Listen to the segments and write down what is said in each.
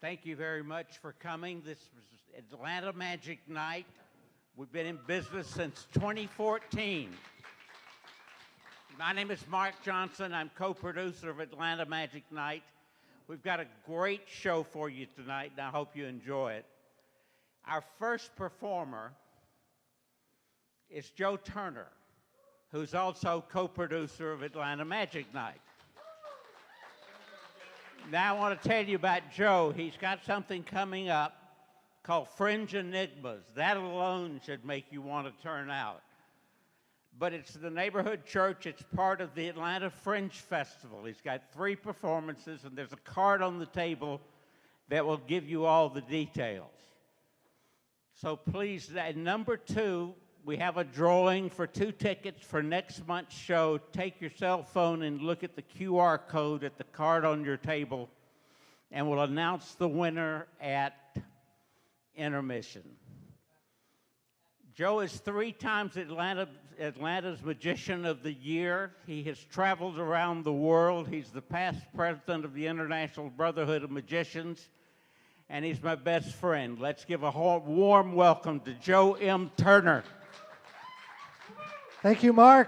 Thank you very much for coming. This was Atlanta Magic Night. We've been in business since 2014. My name is Mark Johnson. I'm co-producer of Atlanta Magic Night. We've got a great show for you tonight, and I hope you enjoy it. Our first performer is Joe Turner, who's also co-producer of Atlanta Magic Night. Now I want to tell you about Joe. He's got something coming up called Fringe Enigmas. That alone should make you want to turn out. But it's the neighborhood church. It's part of the Atlanta Fringe Festival. He's got 3 performances, and there's a card on the table that will give you all the details. So please, number 2, we have a drawing for 2 tickets for next month's show. Take your cell phone and look at the QR code at the card on your table, and we'll announce the winner at intermission. Joe is 3 times Atlanta's Magician of the Year. He has traveled around the world. He's the past president of the International Brotherhood of Magicians, and he's my best friend. Let's give a warm welcome to Joe M. Turner. Thank you, Mark.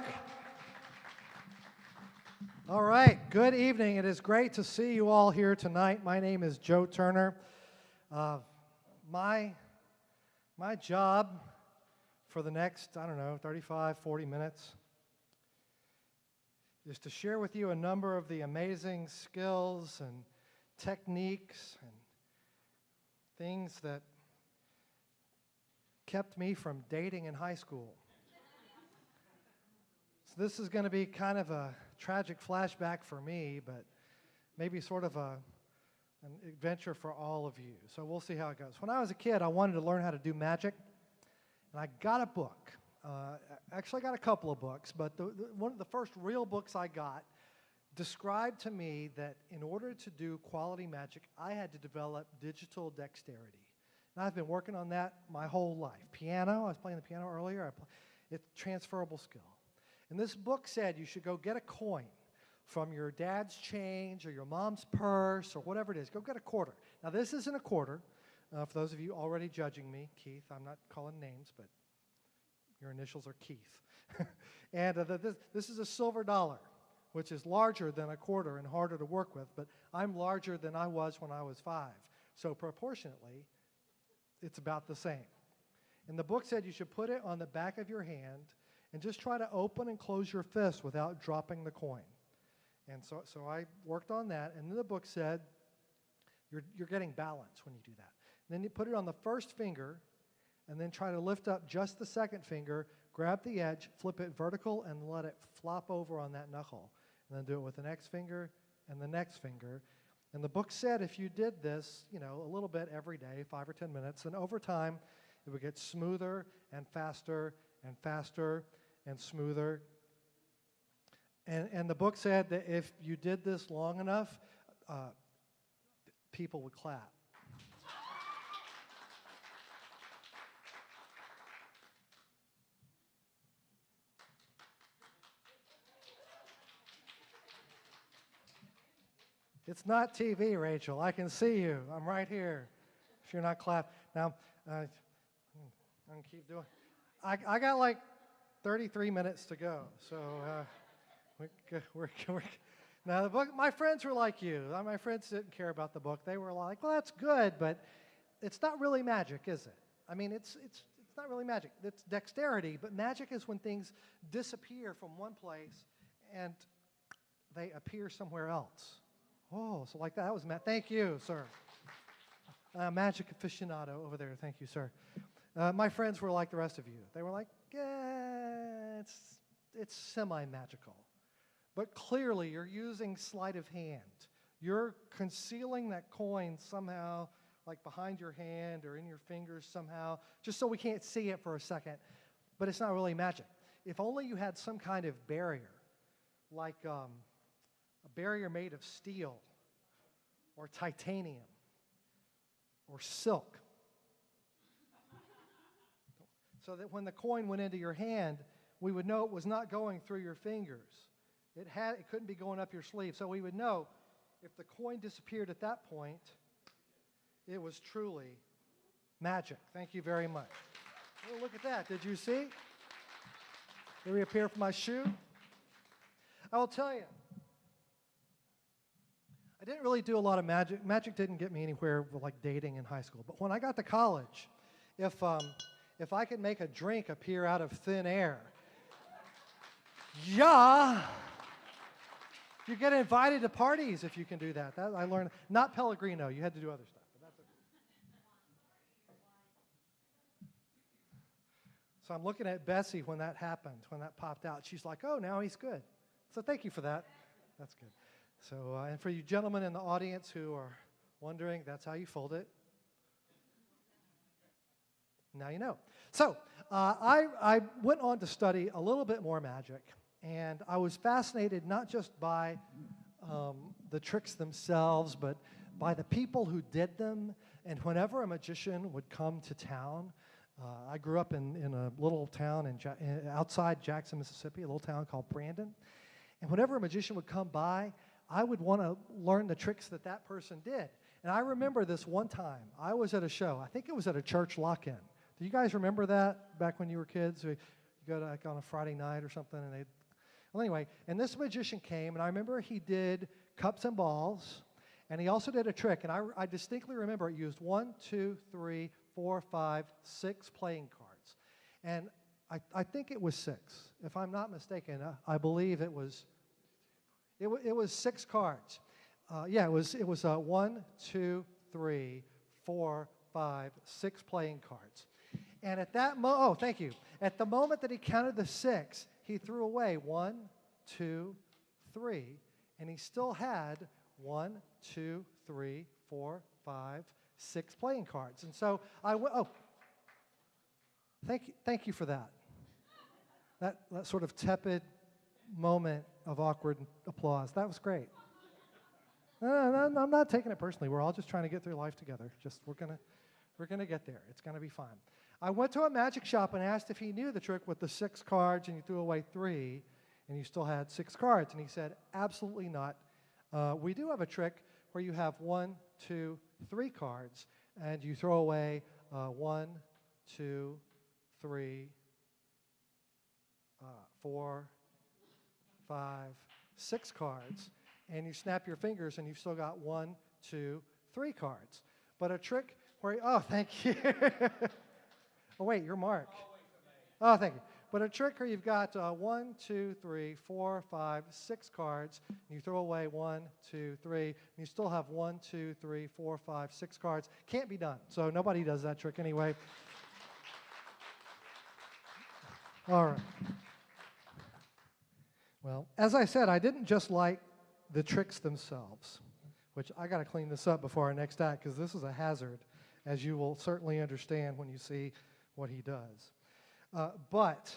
All right, good evening. It is great to see you all here tonight. My name is Joe Turner. My job for the next, 35, 40 minutes is to share with you a number of the amazing skills and techniques and things that kept me from dating in high school. So this is going to be kind of a tragic flashback for me, but maybe sort of an adventure for all of you. So we'll see how it goes. When I was a kid, I wanted to learn how to do magic, and I got a book. Actually, I got a couple of books, but one of the first real books I got described to me that in order to do quality magic, I had to develop digital dexterity. And I've been working on that my whole life. Piano, I was playing the piano earlier. It's transferable skill. And this book said you should go get a coin from your dad's change or your mom's purse or whatever it is. Go get a quarter. Now, this isn't a quarter. For those of you already judging me, Keith, I'm not calling names, but your initials are Keith. And this is a silver dollar, which is larger than a quarter and harder to work with, but I'm larger than I was when I was 5. So proportionately, it's about the same. And the book said you should put it on the back of your hand and just try to open and close your fist without dropping the coin. And so I worked on that, and then the book said you're getting balance when you do that. And then you put it on the first finger, and then try to lift up just the second finger, grab the edge, flip it vertical, and let it flop over on that knuckle. And then do it with the next finger and the next finger. And the book said if you did this, a little bit every day, 5 or 10 minutes, then over time it would get smoother and faster and faster and smoother. And the book said that if you did this long enough, people would clap. It's not TV, Rachel. I can see you. I'm right here. If you're not clapping. Now, I'm going to keep doing. I got like 33 minutes to go. So we're now the book. My friends were like you. My friends didn't care about the book. They were like, "Well, that's good, but it's not really magic, is it? I mean, it's not really magic. It's dexterity, but magic is when things disappear from one place and they appear somewhere else." Oh, so like that. That was thank you, sir. Magic aficionado over there. Thank you, sir. My friends were like the rest of you. They were like, yeah, it's semi-magical. But clearly, you're using sleight of hand. You're concealing that coin somehow, like behind your hand or in your fingers somehow, just so we can't see it for a second. But it's not really magic. If only you had some kind of barrier, like a barrier made of steel or titanium or silk, so that when the coin went into your hand, we would know it was not going through your fingers. It couldn't be going up your sleeve. So we would know if the coin disappeared at that point, It was truly magic. Thank you very much. Oh, look at that. Did you see? Did we appear from my shoe? I will tell you, I didn't really do a lot of magic. Magic didn't get me anywhere with like dating in high school. But when I got to college, if I could make a drink appear out of thin air, yeah, you get invited to parties if you can do that. That I learned. Not Pellegrino. You had to do other stuff. But that's okay. So I'm looking at Bessie when that happened, when that popped out. She's like, "Oh, now he's good." So thank you for that. That's good. So, and for you gentlemen in the audience who are wondering, that's how you fold it. Now you know. So, I went on to study a little bit more magic, and I was fascinated not just by the tricks themselves, but by the people who did them. And whenever a magician would come to town, I grew up in a little town outside Jackson, Mississippi, a little town called Brandon. And whenever a magician would come by, I would want to learn the tricks that that person did. And I remember this one time. I was at a show. I think it was at a church lock-in. Do you guys remember that back when you were kids? You go to like on a Friday night or something, and well, anyway, and this magician came, and I remember he did cups and balls, and he also did a trick. And I distinctly remember it used 1, 2, 3, 4, 5, 6 playing cards. And I think it was 6. If I'm not mistaken, I believe it was 6 cards. Yeah, it was 1, 2, 3, 4, 5, 6 playing cards. And at that oh, thank you. At the moment that he counted the 6, he threw away 1, 2, 3, and he still had 1, 2, 3, 4, 5, 6 playing cards. And so I went, oh, thank you for that. That sort of tepid moment of awkward applause. That was great. No, I'm not taking it personally. We're all just trying to get through life together. We're gonna get there. It's gonna be fine. I went to a magic shop and asked if he knew the trick with the 6 cards and you threw away 3 and you still had 6 cards. And he said, absolutely not. We do have a trick where you have 1, 2, 3 cards and you throw away 1, 2, 3, 4, 5, 6 cards, and you snap your fingers and you've still got 1, 2, 3 cards. But a trick where, oh, thank you. Oh, wait, you're Mark. Oh, thank you. But a trick where you've got 1, 2, 3, 4, 5, 6 cards, and you throw away 1, 2, 3, and you still have 1, 2, 3, 4, 5, 6 cards. Can't be done. So nobody does that trick anyway. All right. Well, as I said, I didn't just like the tricks themselves, which I got to clean this up before our next act because this is a hazard, as you will certainly understand when you see what he does. But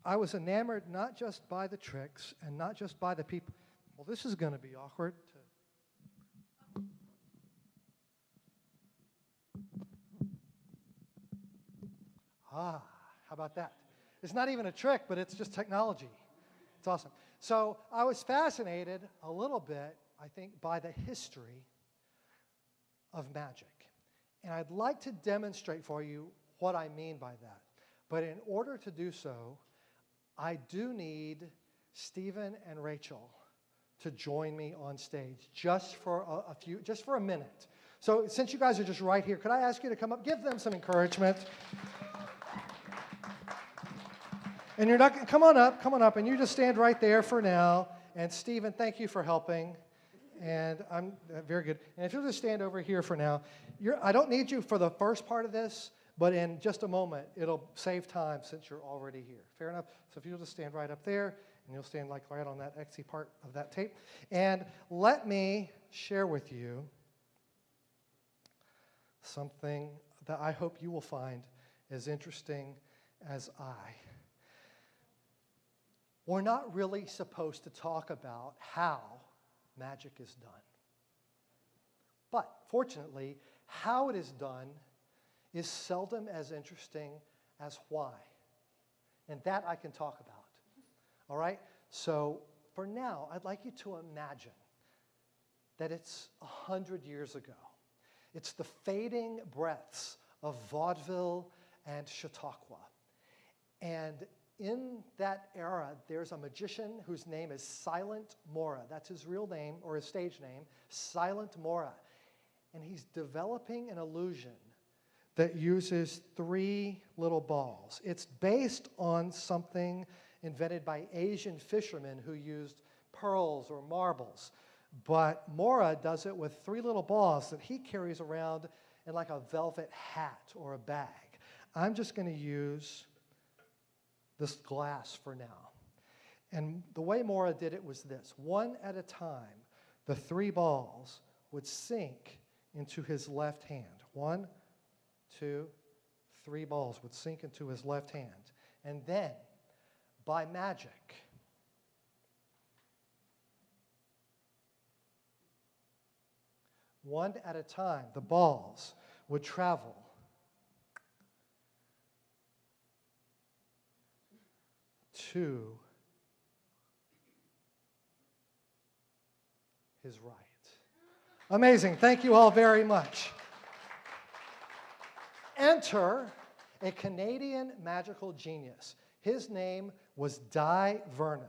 I was enamored not just by the tricks and not just by the people. Well, this is going to be awkward. How about that? It's not even a trick, but it's just technology. It's awesome. So I was fascinated a little bit, I think, by the history of magic. And I'd like to demonstrate for you what I mean by that. But in order to do so, I do need Stephen and Rachel to join me on stage just for a minute. So since you guys are just right here, could I ask you to come up? Give them some encouragement. And you're not, come on up, and you just stand right there for now. And Stephen, thank you for helping. And I'm very good. And if you'll just stand over here for now, I don't need you for the first part of this, but in just a moment, it'll save time since you're already here. Fair enough? So if you'll just stand right up there, and you'll stand like right on that XC part of that tape. And let me share with you something that I hope you will find as interesting as I. We're not really supposed to talk about how magic is done. But fortunately, how it is done is seldom as interesting as why. And that I can talk about. All right? So for now, I'd like you to imagine that it's 100 years ago. It's the fading breaths of vaudeville and Chautauqua. And in that era, there's a magician whose name is Silent Mora. That's his real name, or his stage name, Silent Mora. And he's developing an illusion that uses 3 little balls. It's based on something invented by Asian fishermen who used pearls or marbles. But Mora does it with 3 little balls that he carries around in like a velvet hat or a bag. I'm just going to use this glass for now. And the way Mora did it was this. One at a time, the 3 balls would sink into his left hand. 1, 2, 3 balls would sink into his left hand. And then, by magic, one at a time, the balls would travel to his right. Amazing. Thank you all very much. Enter a Canadian magical genius. His name was Di Vernon.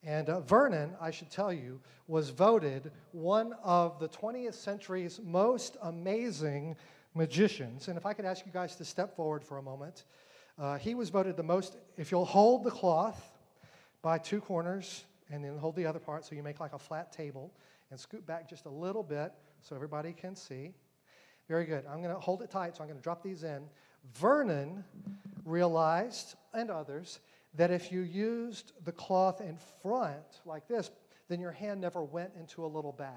And Vernon, I should tell you, was voted one of the 20th century's most amazing magicians. And if I could ask you guys to step forward for a moment. He was voted the most, if you'll hold the cloth by 2 corners and then hold the other part so you make like a flat table and scoot back just a little bit so everybody can see. Very good. I'm going to hold it tight, so I'm going to drop these in. Vernon realized, and others, that if you used the cloth in front like this, then your hand never went into a little bag.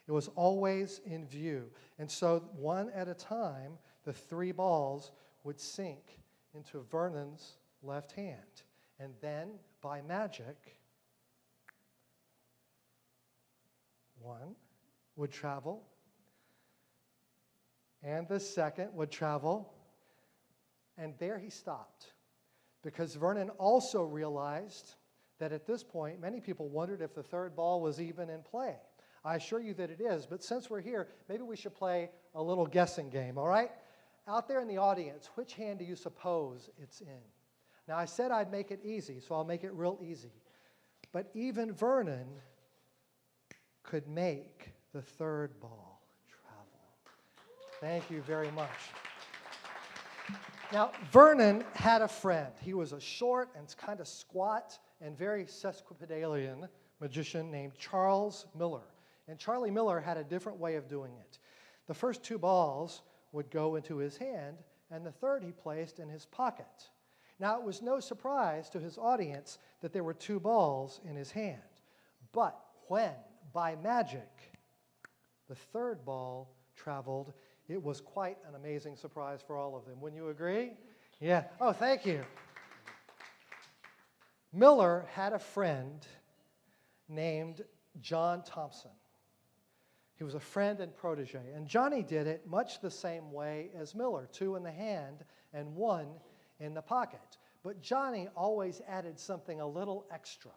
It was always in view. And so one at a time, the 3 balls would sink into Vernon's left hand. And then, by magic, one would travel, and the second would travel, and there he stopped. Because Vernon also realized that at this point, many people wondered if the 3rd ball was even in play. I assure you that it is, but since we're here, maybe we should play a little guessing game, all right? Out there in the audience, which hand do you suppose it's in? Now, I said I'd make it easy, so I'll make it real easy. But even Vernon could make the 3rd ball travel. Thank you very much. Now, Vernon had a friend. He was a short and kind of squat and very sesquipedalian magician named Charles Miller. And Charlie Miller had a different way of doing it. The first 2 balls would go into his hand, and the 3rd he placed in his pocket. Now, it was no surprise to his audience that there were 2 balls in his hand. But when, by magic, the 3rd ball traveled, it was quite an amazing surprise for all of them. Wouldn't you agree? Yeah. Oh, thank you. Miller had a friend named John Thompson. He was a friend and protege. And Johnny did it much the same way as Miller, 2 in the hand and 1 in the pocket. But Johnny always added something a little extra.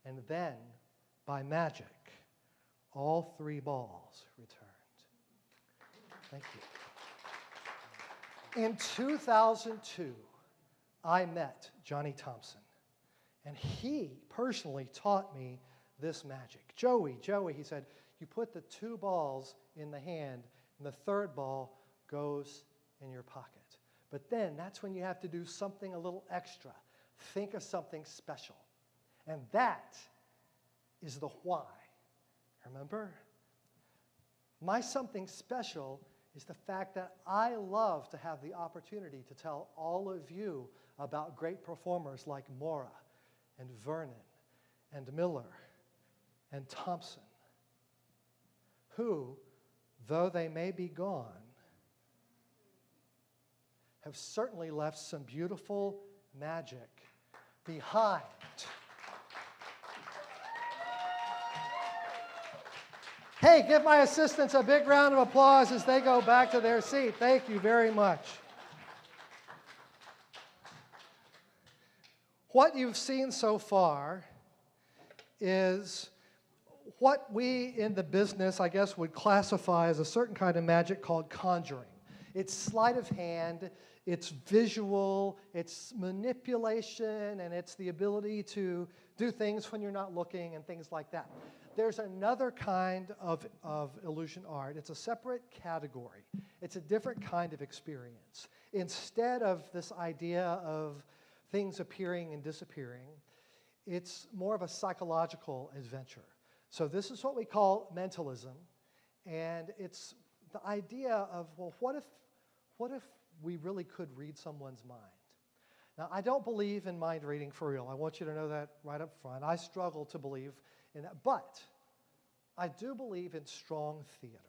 And then, by magic, all 3 balls returned. Thank you. In 2002, I met Johnny Thompson, and he personally taught me this magic. Joey, he said, you put the 2 balls in the hand, and the 3rd ball goes in your pocket. But then, that's when you have to do something a little extra. Think of something special. And that is the why. Remember? My something special is the fact that I love to have the opportunity to tell all of you about great performers like Mora and Vernon and Miller and Thompson, who, though they may be gone, have certainly left some beautiful magic behind. Hey, give my assistants a big round of applause as they go back to their seat. Thank you very much. What you've seen so far is what we in the business, I guess, would classify as a certain kind of magic called conjuring. It's sleight of hand, it's visual, it's manipulation, and it's the ability to do things when you're not looking and things like that. There's another kind of illusion art. It's a separate category. It's a different kind of experience. Instead of this idea of things appearing and disappearing, it's more of a psychological adventure. So this is what we call mentalism, and it's the idea of, well, what if we really could read someone's mind? Now, I don't believe in mind reading for real. I want you to know that right up front. I struggle to believe in that, but I do believe in strong theater.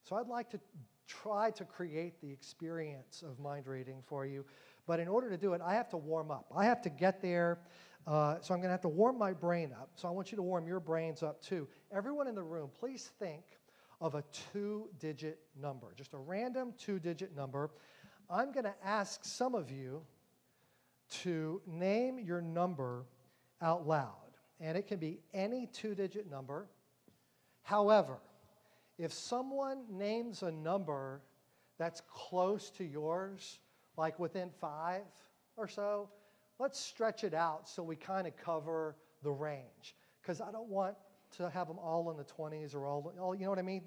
So I'd like to try to create the experience of mind reading for you, but in order to do it, I have to warm up. I have to get there. So I'm going to have to warm my brain up. So I want you to warm your brains up too. Everyone in the room, please think of a 2-digit number, just a random 2-digit number. I'm going to ask some of you to name your number out loud. And it can be any 2-digit number. However, if someone names a number that's close to yours, like within 5 or so, let's stretch it out so we kind of cover the range. Because I don't want to have them all in the 20s or all, you know what I mean?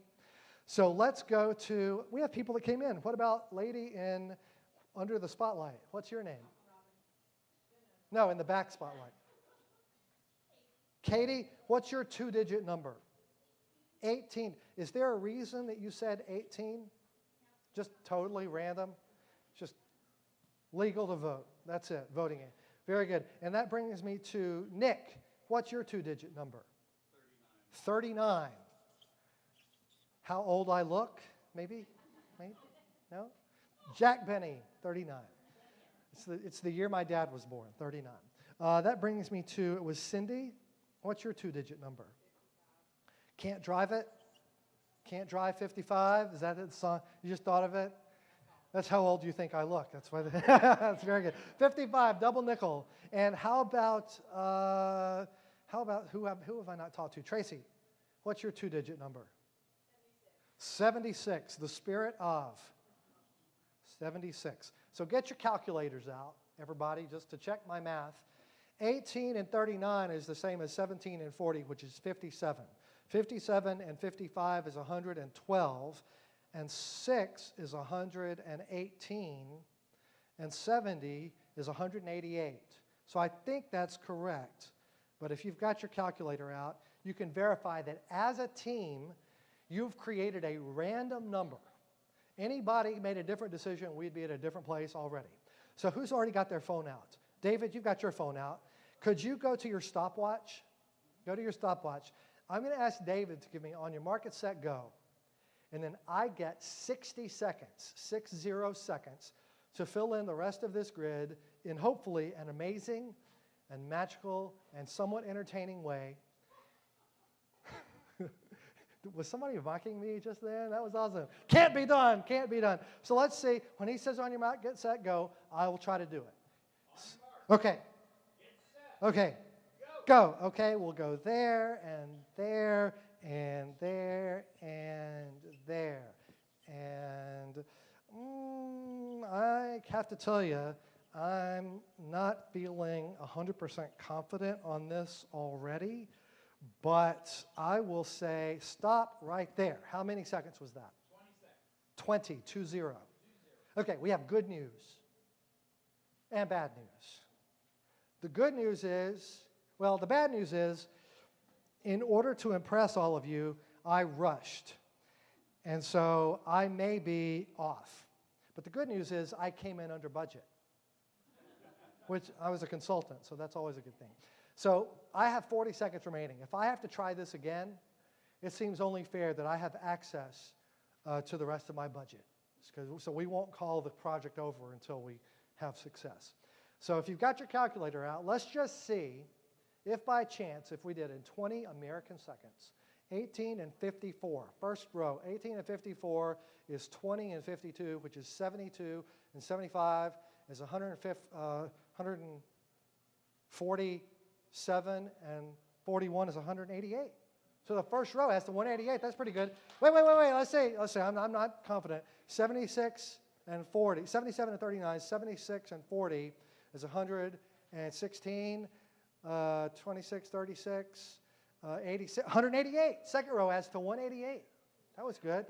So let's go to, we have people that came in. What about lady in under the spotlight? What's your name? No, in the back spotlight. Katie, what's your 2-digit number? 18. Is there a reason that you said 18? Just totally random? Just legal to vote. That's it, voting it. Very good. And that brings me to Nick. What's your 2-digit number? 39. 39. How old I look? Maybe? Maybe? No? Jack Benny, 39. It's the year my dad was born, 39. That brings me to, it was Cindy. What's your 2-digit number? Can't drive it? Can't drive 55? Is that the song? You just thought of it? That's how old you think I look. That's why. That's very good. 55, double nickel. And how about who have I not talked to? Tracy, what's your 2-digit number? 76. The spirit of 76. So get your calculators out, everybody, just to check my math. 18 and 39 is the same as 17 and 40, which is 57. 57 and 55 is 112. And 6 is 118, and 70 is 188. So I think that's correct. But if you've got your calculator out, you can verify that as a team, you've created a random number. Anybody made a different decision, we'd be at a different place already. So who's already got their phone out? David, you've got your phone out. Could you go to your stopwatch? Go to your stopwatch. I'm going to ask David to give me on your mark, get, set, go. And then I get 60 seconds, 60 seconds, to fill in the rest of this grid in hopefully an amazing and magical and somewhat entertaining way. Was somebody mocking me just then? That was awesome. Can't be done, can't be done. So let's see. When he says on your mark, get, set, go, I will try to do it. Okay. Okay. Go. Okay, we'll go there and there and there and there. And I have to tell you, I'm not feeling 100% confident on this already, but I will say stop right there. How many seconds was that? 20 seconds. 20. Okay, we have good news and bad news. The good news is, well, the bad news is, in order to impress all of you, I rushed. And so I may be off. But the good news is I came in under budget, which I was a consultant, so that's always a good thing. So I have 40 seconds remaining. If I have to try this again, it seems only fair that I have access to the rest of my budget. So we won't call the project over until we have success. So if you've got your calculator out, let's just see if by chance, if we did in 20 American seconds, 18 and 54, first row, 18 and 54 is 20 and 52, which is 72, and 75 is 147, and 41 is 188. So the first row has to 188. That's pretty good. Wait. Let's say I'm not confident. 76 and 40, 77 and 39, 76 and 40 is 116, 26, 36, 86, 188. Second row adds to 188. That was good.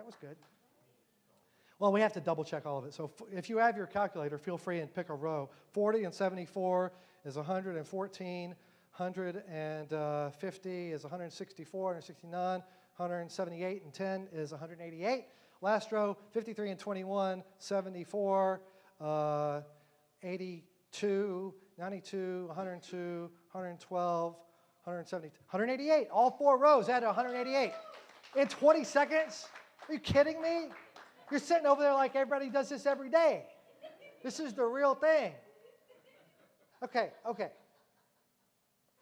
Well, we have to double check all of it. So if you have your calculator, feel free and pick a row. 40 and 74 is 114. 150 is 164, 169, 178 and 10 is 188. Last row, 53 and 21, 74, 82, 92, 102, 112, 170, 188. All four rows add to 188. In 20 seconds? Are you kidding me? You're sitting over there like everybody does this every day. This is the real thing. Okay.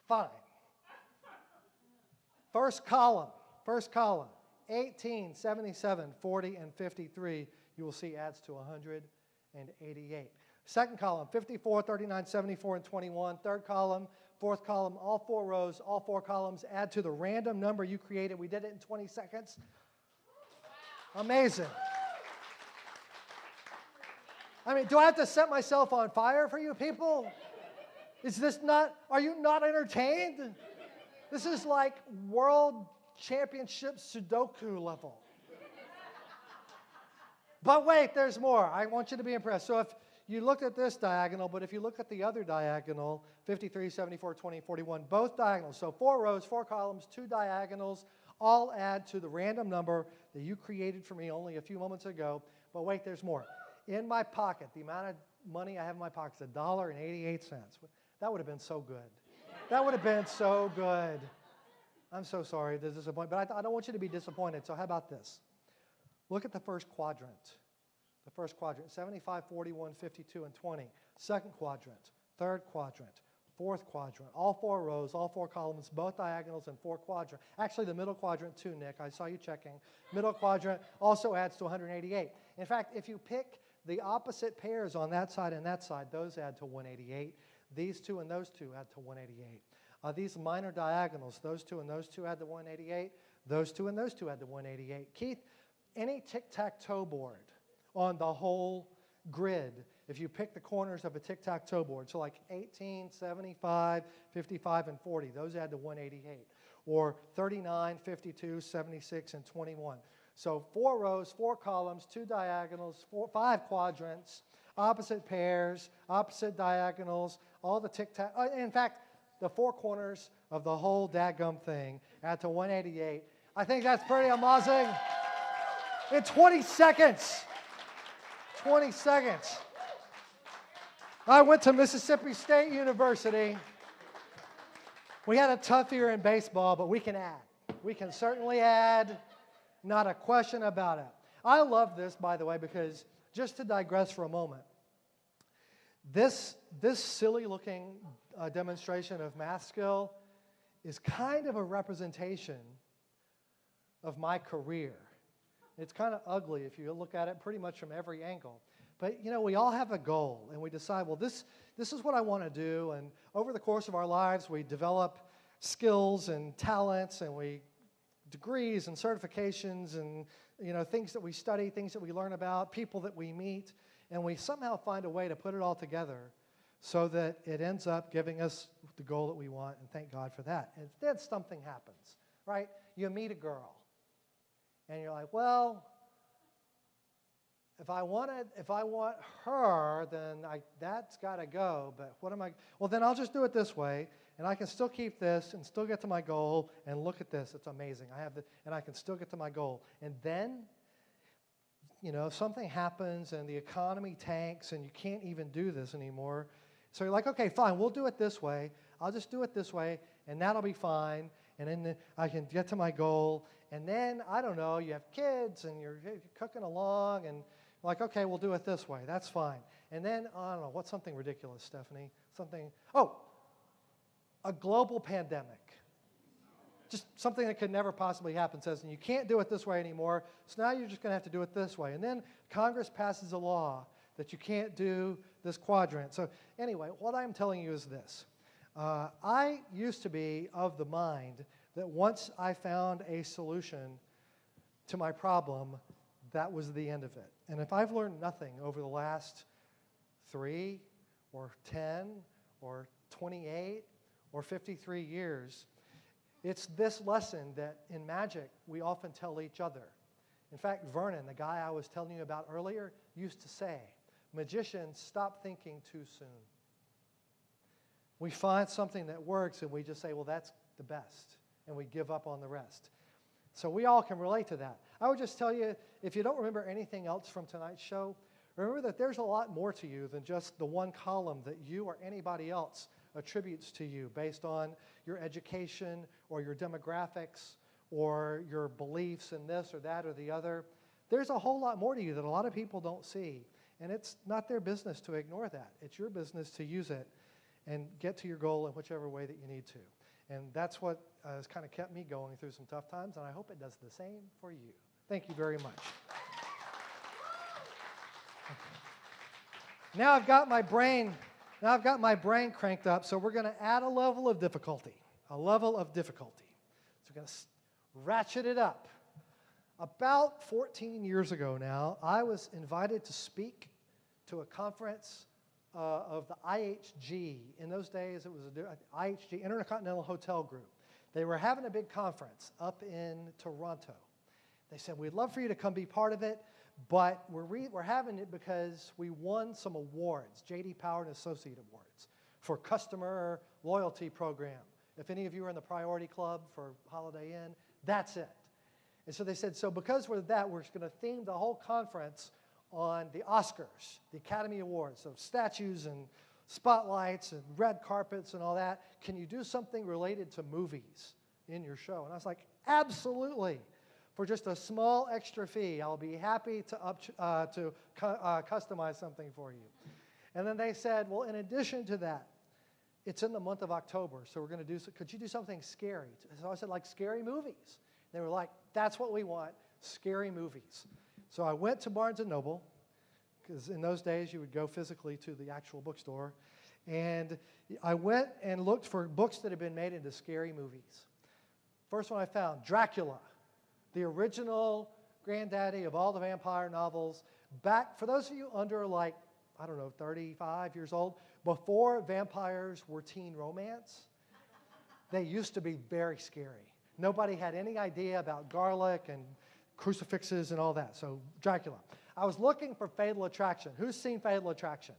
Fine. First column, 18, 77, 40, and 53, you will see adds to 188. Second column, 54, 39, 74, and 21. Third column, fourth column, all four rows, all four columns add to the random number you created. We did it in 20 seconds. Amazing. I mean, do I have to set myself on fire for you people? Are you not entertained? This is like world championship Sudoku level. But wait, there's more. I want you to be impressed. So if you looked at this diagonal, but if you look at the other diagonal, 53, 74, 20, 41, both diagonals. So 4 rows, 4 columns, 2 diagonals, all add to the random number that you created for me only a few moments ago. But wait, there's more. In my pocket, the amount of money I have in my pocket is $1.88. That would have been so good. That would have been so good. I'm so sorry to disappoint, but I don't want you to be disappointed. So how about this? Look at the first quadrant. The first quadrant, 75, 41, 52, and 20. Second quadrant, third quadrant, fourth quadrant. All 4 rows, all 4 columns, both diagonals, and 4 quadrants. Actually, the middle quadrant too, Nick. I saw you checking. Middle quadrant also adds to 188. In fact, if you pick the opposite pairs on that side and that side, those add to 188. These 2 and those 2 add to 188. These minor diagonals, those 2 and those 2 add to 188. Those 2 and those 2 add to 188. Keith, any tic-tac-toe board on the whole grid, if you pick the corners of a tic-tac-toe board, so like 18, 75, 55, and 40, those add to 188. Or 39, 52, 76, and 21. So 4 rows, 4 columns, 2 diagonals, 5 quadrants, opposite pairs, opposite diagonals, all the tic-tac. In fact, the 4 corners of the whole dadgum thing add to 188. I think that's pretty amazing. In 20 seconds. 20 seconds. I went to Mississippi State University. We had a tough year in baseball, but we can add. We can certainly add. Not a question about it. I love this, by the way, because just to digress for a moment, this silly-looking demonstration of math skill is kind of a representation of my career. It's kind of ugly if you look at it pretty much from every angle. But, you know, we all have a goal, and we decide, well, this is what I want to do, and over the course of our lives, we develop skills and talents, and we degrees and certifications and, you know, things that we study, things that we learn about, people that we meet, and we somehow find a way to put it all together so that it ends up giving us the goal that we want, and thank God for that. And then something happens, right? You meet a girl, and you're like, well, if I want her, then that's got to go, but what am I? Well, then I'll just do it this way, and I can still keep this and still get to my goal, and look at this, it's amazing. And I can still get to my goal. And then, you know, something happens and the economy tanks and you can't even do this anymore. So you're like, okay, fine, we'll do it this way. I'll just do it this way, and that'll be fine. And then I can get to my goal. And then, I don't know, you have kids and you're cooking along and like, okay, we'll do it this way. That's fine. And then, I don't know, what's something ridiculous, Stephanie? A global pandemic. Just something that could never possibly happen says, and you can't do it this way anymore, so now you're just going to have to do it this way. And then Congress passes a law that you can't do this quadrant. So anyway, what I'm telling you is this. I used to be of the mind that once I found a solution to my problem, that was the end of it. And if I've learned nothing over the last 3 or 10 or 28 or 53 years, it's this lesson that in magic we often tell each other. In fact, Vernon, the guy I was telling you about earlier, used to say, magicians, stop thinking too soon. We find something that works and we just say, well, that's the best, and we give up on the rest. So we all can relate to that. I would just tell you, if you don't remember anything else from tonight's show, remember that there's a lot more to you than just the one column that you or anybody else attributes to you based on your education or your demographics or your beliefs in this or that or the other. There's a whole lot more to you that a lot of people don't see, and it's not their business to ignore that. It's your business to use it and get to your goal in whichever way that you need to. And that's what has kind of kept me going through some tough times, and I hope it does the same for you. Thank you very much. Now I've got my brain cranked up, so we're going to add a level of difficulty. So we're going to ratchet it up. About 14 years ago now, I was invited to speak to a conference of the IHG. In those days, it was IHG, Intercontinental Hotel Group. They were having a big conference up in Toronto. They said, we'd love for you to come be part of it, but we're having it because we won some awards, J.D. Power and Associate Awards, for customer loyalty program. If any of you are in the Priority Club for Holiday Inn, that's it. And so they said, so because we're that, we're going to theme the whole conference on the Oscars, the Academy Awards, so statues and spotlights and red carpets and all that. Can you do something related to movies in your show? And I was like, absolutely. For just a small extra fee, I'll be happy to customize something for you. And then they said, well, in addition to that, it's in the month of October, so we're going to do, could you do something scary? So I said, like scary movies. They were like, that's what we want, scary movies. So I went to Barnes & Noble, because in those days you would go physically to the actual bookstore, and I went and looked for books that had been made into scary movies. First one I found, Dracula, the original granddaddy of all the vampire novels, back, for those of you under like, I don't know, 35 years old, before vampires were teen romance, they used to be very scary. Nobody had any idea about garlic and crucifixes and all that. So Dracula. I was looking for Fatal Attraction. Who's seen Fatal Attraction?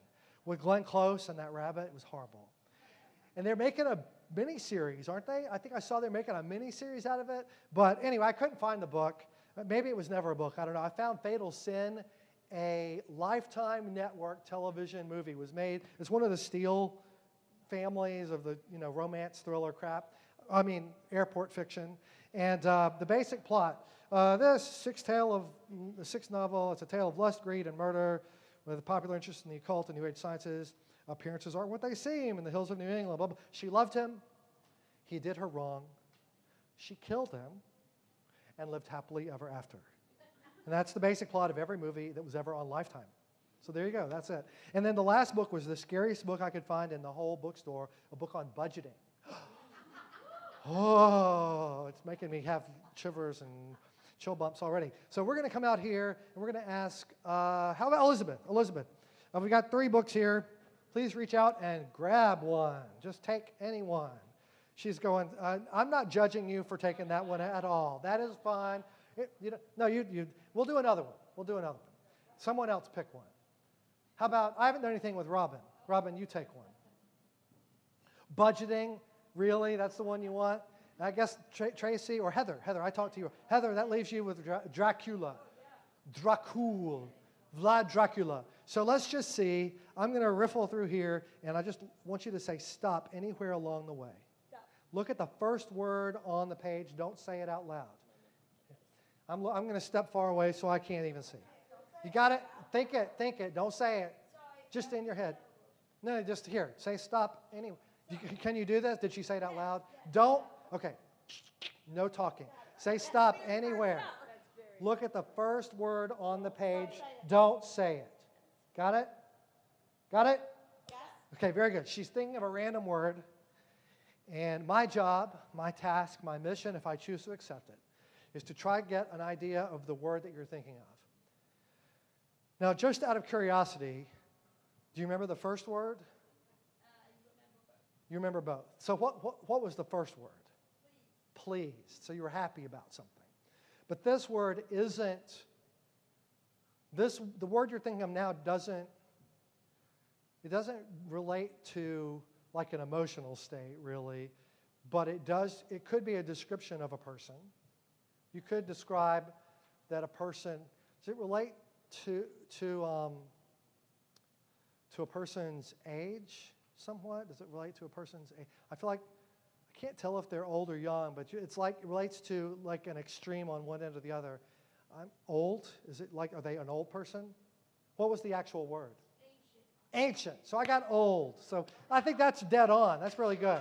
With Glenn Close and that rabbit? It was horrible. And they're making a mini-series, aren't they? I think I saw they're making a mini-series out of it. But anyway, I couldn't find the book. Maybe it was never a book. I don't know. I found Fatal Sin, a Lifetime Network television movie. It was made. It's one of the Steel families of the romance thriller crap. I mean, airport fiction. And the basic plot. This sixth novel, it's a tale of lust, greed, and murder with a popular interest in the occult and New Age sciences. Appearances aren't what they seem in the hills of New England, blah, blah. She loved him. He did her wrong. She killed him and lived happily ever after. And that's the basic plot of every movie that was ever on Lifetime. So there you go, that's it. And then the last book was the scariest book I could find in the whole bookstore, a book on budgeting. Oh, it's making me have shivers and chill bumps already. So we're going to come out here and we're going to ask, how about Elizabeth? Elizabeth, we got 3 books here. Please reach out and grab one. Just take any one. She's going, I'm not judging you for taking that one at all. That is fine. We'll do another one. We'll do another one. Someone else pick one. How about, I haven't done anything with Robin. Robin, you take one. Budgeting, really? That's the one you want? I guess Tracy or Heather. Heather, I talked to you. Heather, that leaves you with Dracula. Dracul. Vlad Dracula. So let's just see. I'm going to riffle through here, and I just want you to say stop anywhere along the way. Stop. Look at the first word on the page. Don't say it out loud. I'm going to step far away so I can't even see. You got it? Think it. Don't say it. Just in your head. No, just here. Say stop anyway. Can you do this? Did she say it out loud? Don't. Okay. No talking. Say stop anywhere. Look at the first word on the page. Don't say it. Got it? Got it? Yes. Okay, very good. She's thinking of a random word. And my job, my task, my mission, if I choose to accept it, is to try to get an idea of the word that you're thinking of. Now, just out of curiosity, do you remember the first word? You remember both. So what was the first word? Pleased. So you were happy about something. But this word isn't, the word you're thinking of now doesn't relate to like an emotional state, really, but it could be a description of a person. You could describe that a person, does it relate to a person's age somewhat? Does it relate to a person's age? I feel like, I can't tell if they're old or young, but it's like, it relates to like an extreme on one end or the other. I'm old, is it like, are they an old person? What was the actual word? Ancient. So I got old. So I think that's dead on. That's really good.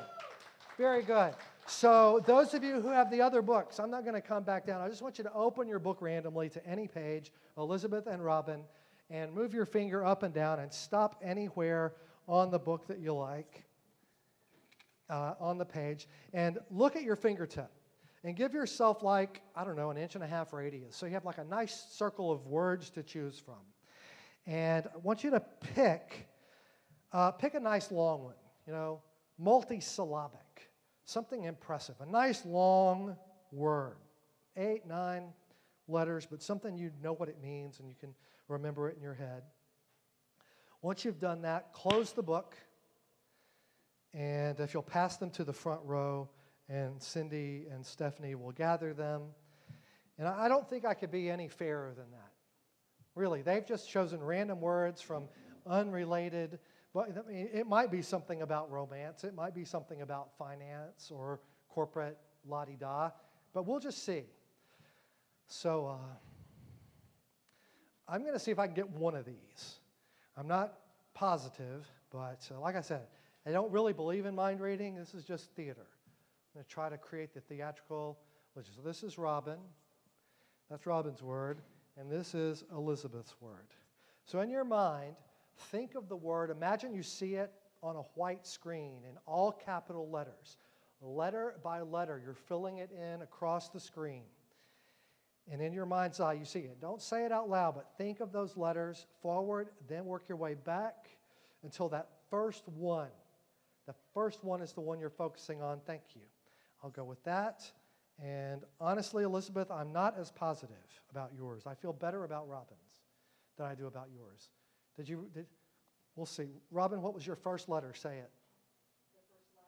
Very good. So those of you who have the other books, I'm not going to come back down. I just want you to open your book randomly to any page, Elizabeth and Robin, and move your finger up and down and stop anywhere on the book that you like, on the page, and look at your fingertip and give yourself like, I don't know, 1.5 inch radius. So you have like a nice circle of words to choose from. And I want you to pick a nice long one, multisyllabic, something impressive, a nice long word, 8, 9 letters, but something you know what it means and you can remember it in your head. Once you've done that, close the book, and if you'll pass them to the front row, and Cindy and Stephanie will gather them. And I don't think I could be any fairer than that. Really, they've just chosen random words from unrelated, but it might be something about romance, it might be something about finance or corporate la-di-da, but we'll just see. So I'm going to see if I can get one of these. I'm not positive, but like I said, I don't really believe in mind reading. This is just theater. I'm going to try to create the theatrical. So this is Robin. That's Robin's word. And this is Elizabeth's word. So in your mind, think of the word. Imagine you see it on a white screen in all capital letters. Letter by letter, you're filling it in across the screen. And in your mind's eye, you see it. Don't say it out loud, but think of those letters forward, then work your way back until that first one. The first one is the one you're focusing on. Thank you. I'll go with that. And honestly, Elizabeth, I'm not as positive about yours. I feel better about Robin's than I do about yours. We'll see. Robin, what was your first letter? Say it.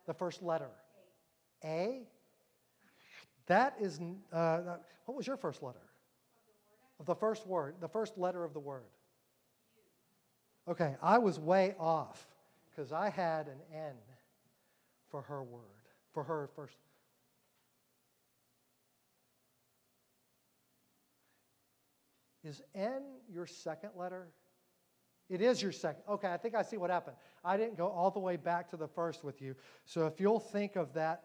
The first letter. A? That is, what was your first letter? Of the first word, the first letter of the word. Okay, I was way off because I had an N for her word, for her first. Is N your second letter? It is your second. Okay, I think I see what happened. I didn't go all the way back to the first with you. So if you'll think of that,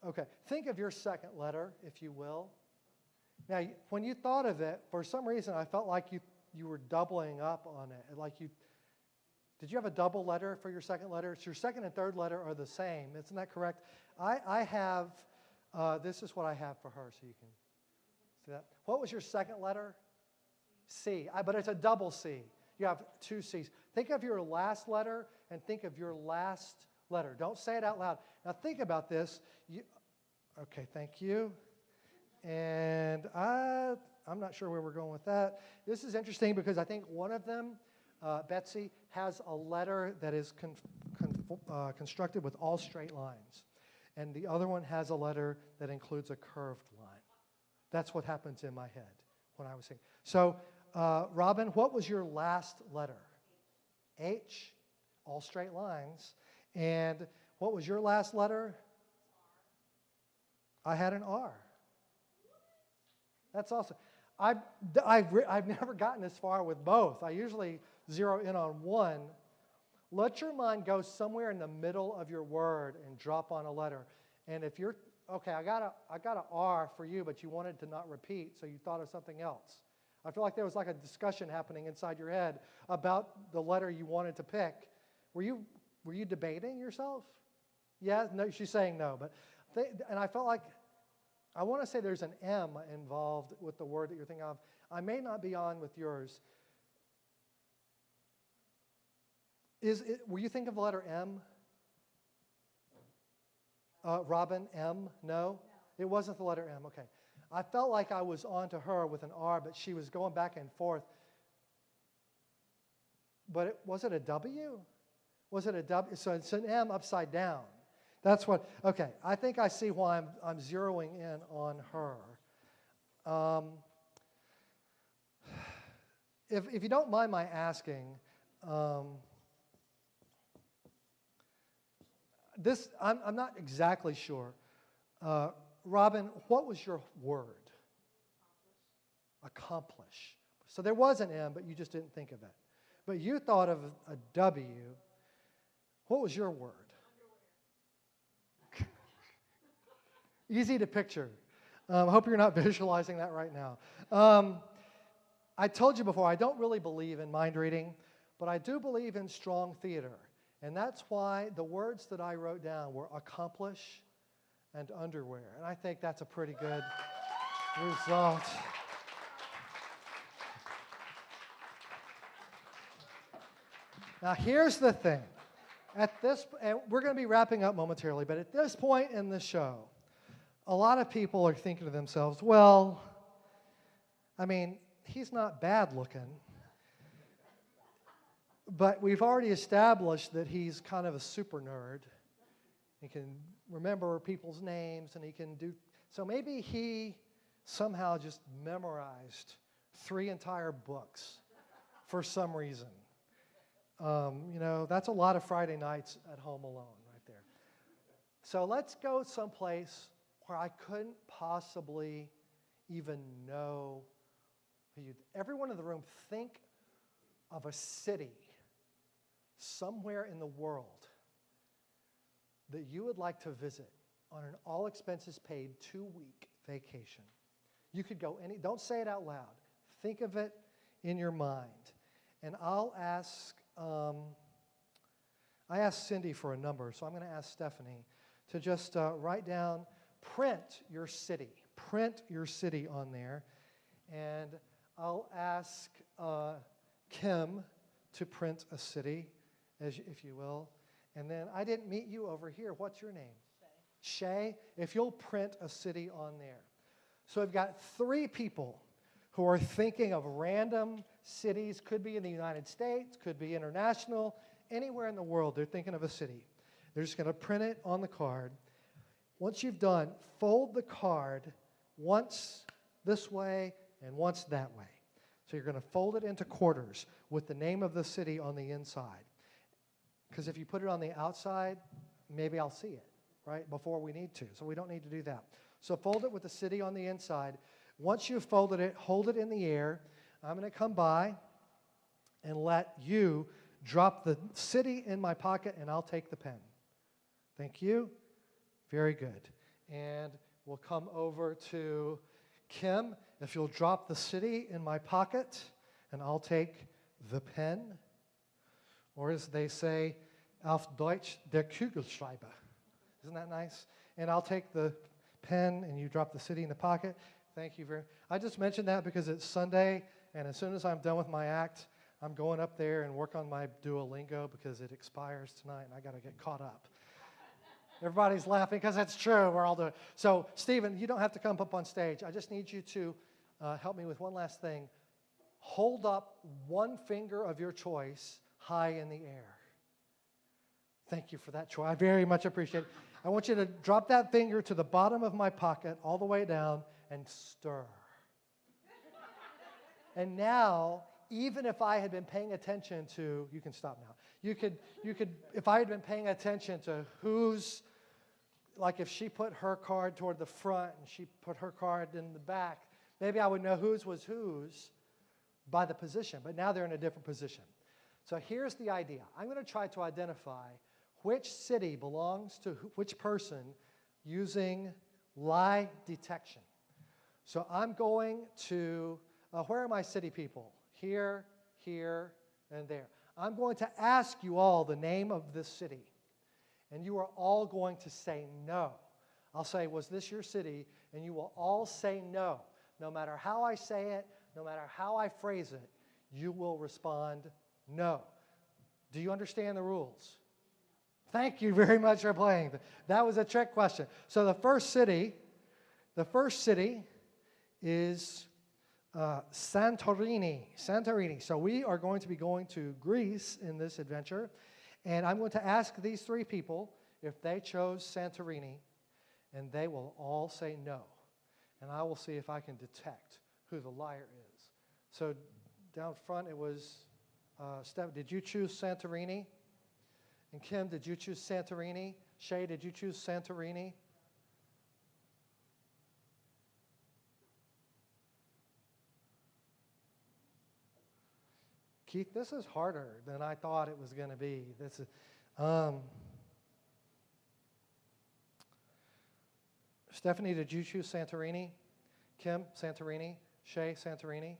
okay, think of your second letter, if you will. Now, when you thought of it, for some reason, I felt like you were doubling up on it. Did you have a double letter for your second letter? So your second and third letter are the same. Isn't that correct? I have, this is what I have for her, so you can see that. What was your second letter? C, but it's a double C. You have 2 C's. Think of your last letter and think of your last letter. Don't say it out loud. Now think about this. Okay, thank you. And I'm not sure where we're going with that. This is interesting because I think one of them, Betsy, has a letter that is constructed with all straight lines. And the other one has a letter that includes a curved line. That's what happens in my head when I was saying. So, Robin, what was your last letter? H, all straight lines. And what was your last letter? I had an R. That's awesome. I've never gotten this far with both. I usually zero in on one. Let your mind go somewhere in the middle of your word and drop on a letter. And if you're, okay, I got an R for you, but you wanted to not repeat, so you thought of something else. I feel like there was like a discussion happening inside your head about the letter you wanted to pick. Were you debating yourself? Yeah, no, she's saying no. But and I felt like, I want to say there's an M involved with the word that you're thinking of. I may not be on with yours. Were you thinking of the letter M? Robin, M? No? It wasn't the letter M, okay. I felt like I was on to her with an R, but she was going back and forth. But was it a W? Was it a W? So it's an M upside down. That's what, okay. I think I see why I'm zeroing in on her. If you don't mind my asking, I'm not exactly sure. Robin, what was your word? Accomplish. So there was an M, but you just didn't think of it. But you thought of a W. What was your word? Easy to picture. I hope you're not visualizing that right now. I told you before, I don't really believe in mind reading, but I do believe in strong theater. And that's why the words that I wrote down were accomplish and underwear. And I think that's a pretty good result. Now, here's the thing. And we're going to be wrapping up momentarily, but at this point in the show, a lot of people are thinking to themselves, well, I mean, he's not bad looking, but we've already established that he's kind of a super nerd. He can remember people's names, and he can do, so maybe he somehow just memorized 3 entire books for some reason. That's a lot of Friday nights at home alone right there. So let's go someplace where I couldn't possibly even know who you. Everyone in the room, think of a city somewhere in the world that you would like to visit on an all-expenses-paid 2-week vacation. You could go don't say it out loud. Think of it in your mind. And I'll ask, I asked Cindy for a number, so I'm going to ask Stephanie to just write down, print your city on there. And I'll ask Kim to print a city, if you will. And then I didn't meet you over here. What's your name? Shay. If you'll print a city on there. So I've got 3 people who are thinking of random cities. Could be in the United States, could be international, anywhere in the world. They're thinking of a city. They're just going to print it on the card. Once you've done, fold the card once this way and once that way. So you're going to fold it into quarters with the name of the city on the inside. Because if you put it on the outside, maybe I'll see it, right, before we need to. So we don't need to do that. So fold it with the city on the inside. Once you've folded it, hold it in the air. I'm going to come by and let you drop the city in my pocket, and I'll take the pen. Thank you. Very good. And we'll come over to Kim. If you'll drop the city in my pocket, and I'll take the pen. Or as they say, auf Deutsch, der Kugelschreiber. Isn't that nice? And I'll take the pen, and you drop the city in the pocket. Thank you very much. I just mentioned that because it's Sunday, and as soon as I'm done with my act, I'm going up there and work on my Duolingo because it expires tonight, and I got to get caught up. Everybody's laughing because it's true. We're all doing it. So, Stephen, you don't have to come up on stage. I just need you to help me with one last thing. Hold up one finger of your choice high in the air. Thank you for that, Troy. I very much appreciate it. I want you to drop that finger to the bottom of my pocket, all the way down, and stir. And now, even if I had been paying attention to, you can stop now. You could, if I had been paying attention to who's, like if she put her card toward the front and she put her card in the back, maybe I would know whose was whose by the position. But now they're in a different position. So here's the idea. I'm going to try to identify which city belongs to which person using lie detection. So I'm going to, where are my city people? Here, here, and there. I'm going to ask you all the name of this city. and you are all going to say no. I'll say, was this your city? And you will all say no. No matter how I say it, no matter how I phrase it, you will respond no. Do you understand the rules? Thank you very much for playing. That was a trick question. So the first city is Santorini. Santorini. So we are going to be going to Greece in this adventure, and I'm going to ask these three people if they chose Santorini, and they will all say no. And I will see if I can detect who the liar is. So down front it was, Steph, did you choose Santorini? And Kim, did you choose Santorini? Shay, did you choose Santorini? Keith, this is harder than I thought it was going to be. This is, Stephanie, did you choose Santorini? Kim, Santorini? Shay, Santorini?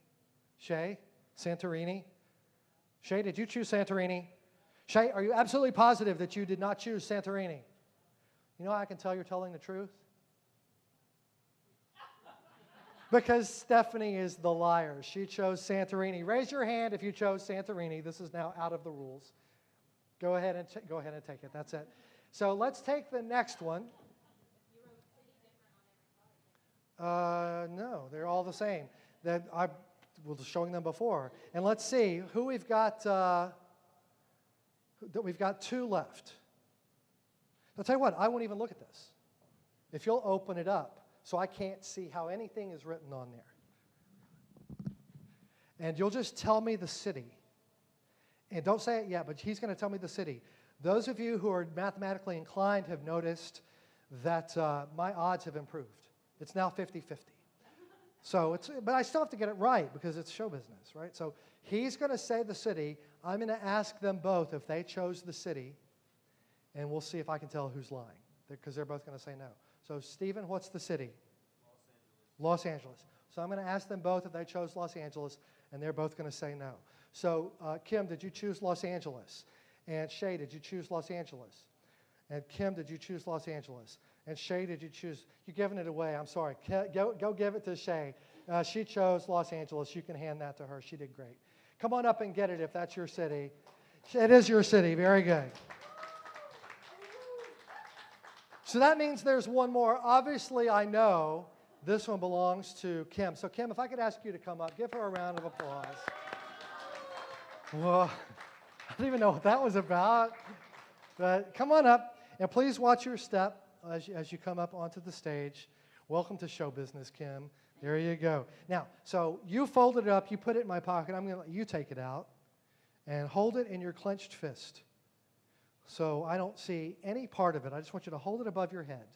Shay, Santorini? Shay, did you choose Santorini? Shay, are you absolutely positive that you did not choose Santorini? You know how I can tell you're telling the truth? Because Stephanie is the liar. She chose Santorini. Raise your hand if you chose Santorini. This is now out of the rules. Go ahead and take it. That's it. So let's take the next one. No, they're all the same. That I was showing them before. And let's see who we've got. That we've got two left. I'll tell you what. I won't even look at this. If you'll open it up, so I can't see how anything is written on there. And you'll just tell me the city. And don't say it yet, but he's going to tell me the city. Those of you who are mathematically inclined have noticed that my odds have improved. It's now 50-50. So but I still have to get it right because it's show business, right? So he's going to say the city. I'm going to ask them both if they chose the city, and we'll see if I can tell who's lying, because they're both going to say no. So Stephen, what's the city? Los Angeles. So I'm going to ask them both if they chose Los Angeles, and they're both going to say no. So Kim, did you choose Los Angeles? And Shay, did you choose Los Angeles? And Kim, did you choose Los Angeles? And Shay, did you choose? You're giving it away. I'm sorry. Go give it to Shay. She chose Los Angeles. You can hand that to her. She did great. Come on up and get it if that's your city. It is your city. Very good. So that means there's one more. Obviously, I know this one belongs to Kim. So Kim, if I could ask you to come up, give her a round of applause. Well, I don't even know what that was about. But come on up, and please watch your step as you come up onto the stage. Welcome to show business, Kim. There you go. Now, so you folded it up, you put it in my pocket. I'm going to let you take it out and hold it in your clenched fist. So I don't see any part of it. I just want you to hold it above your head.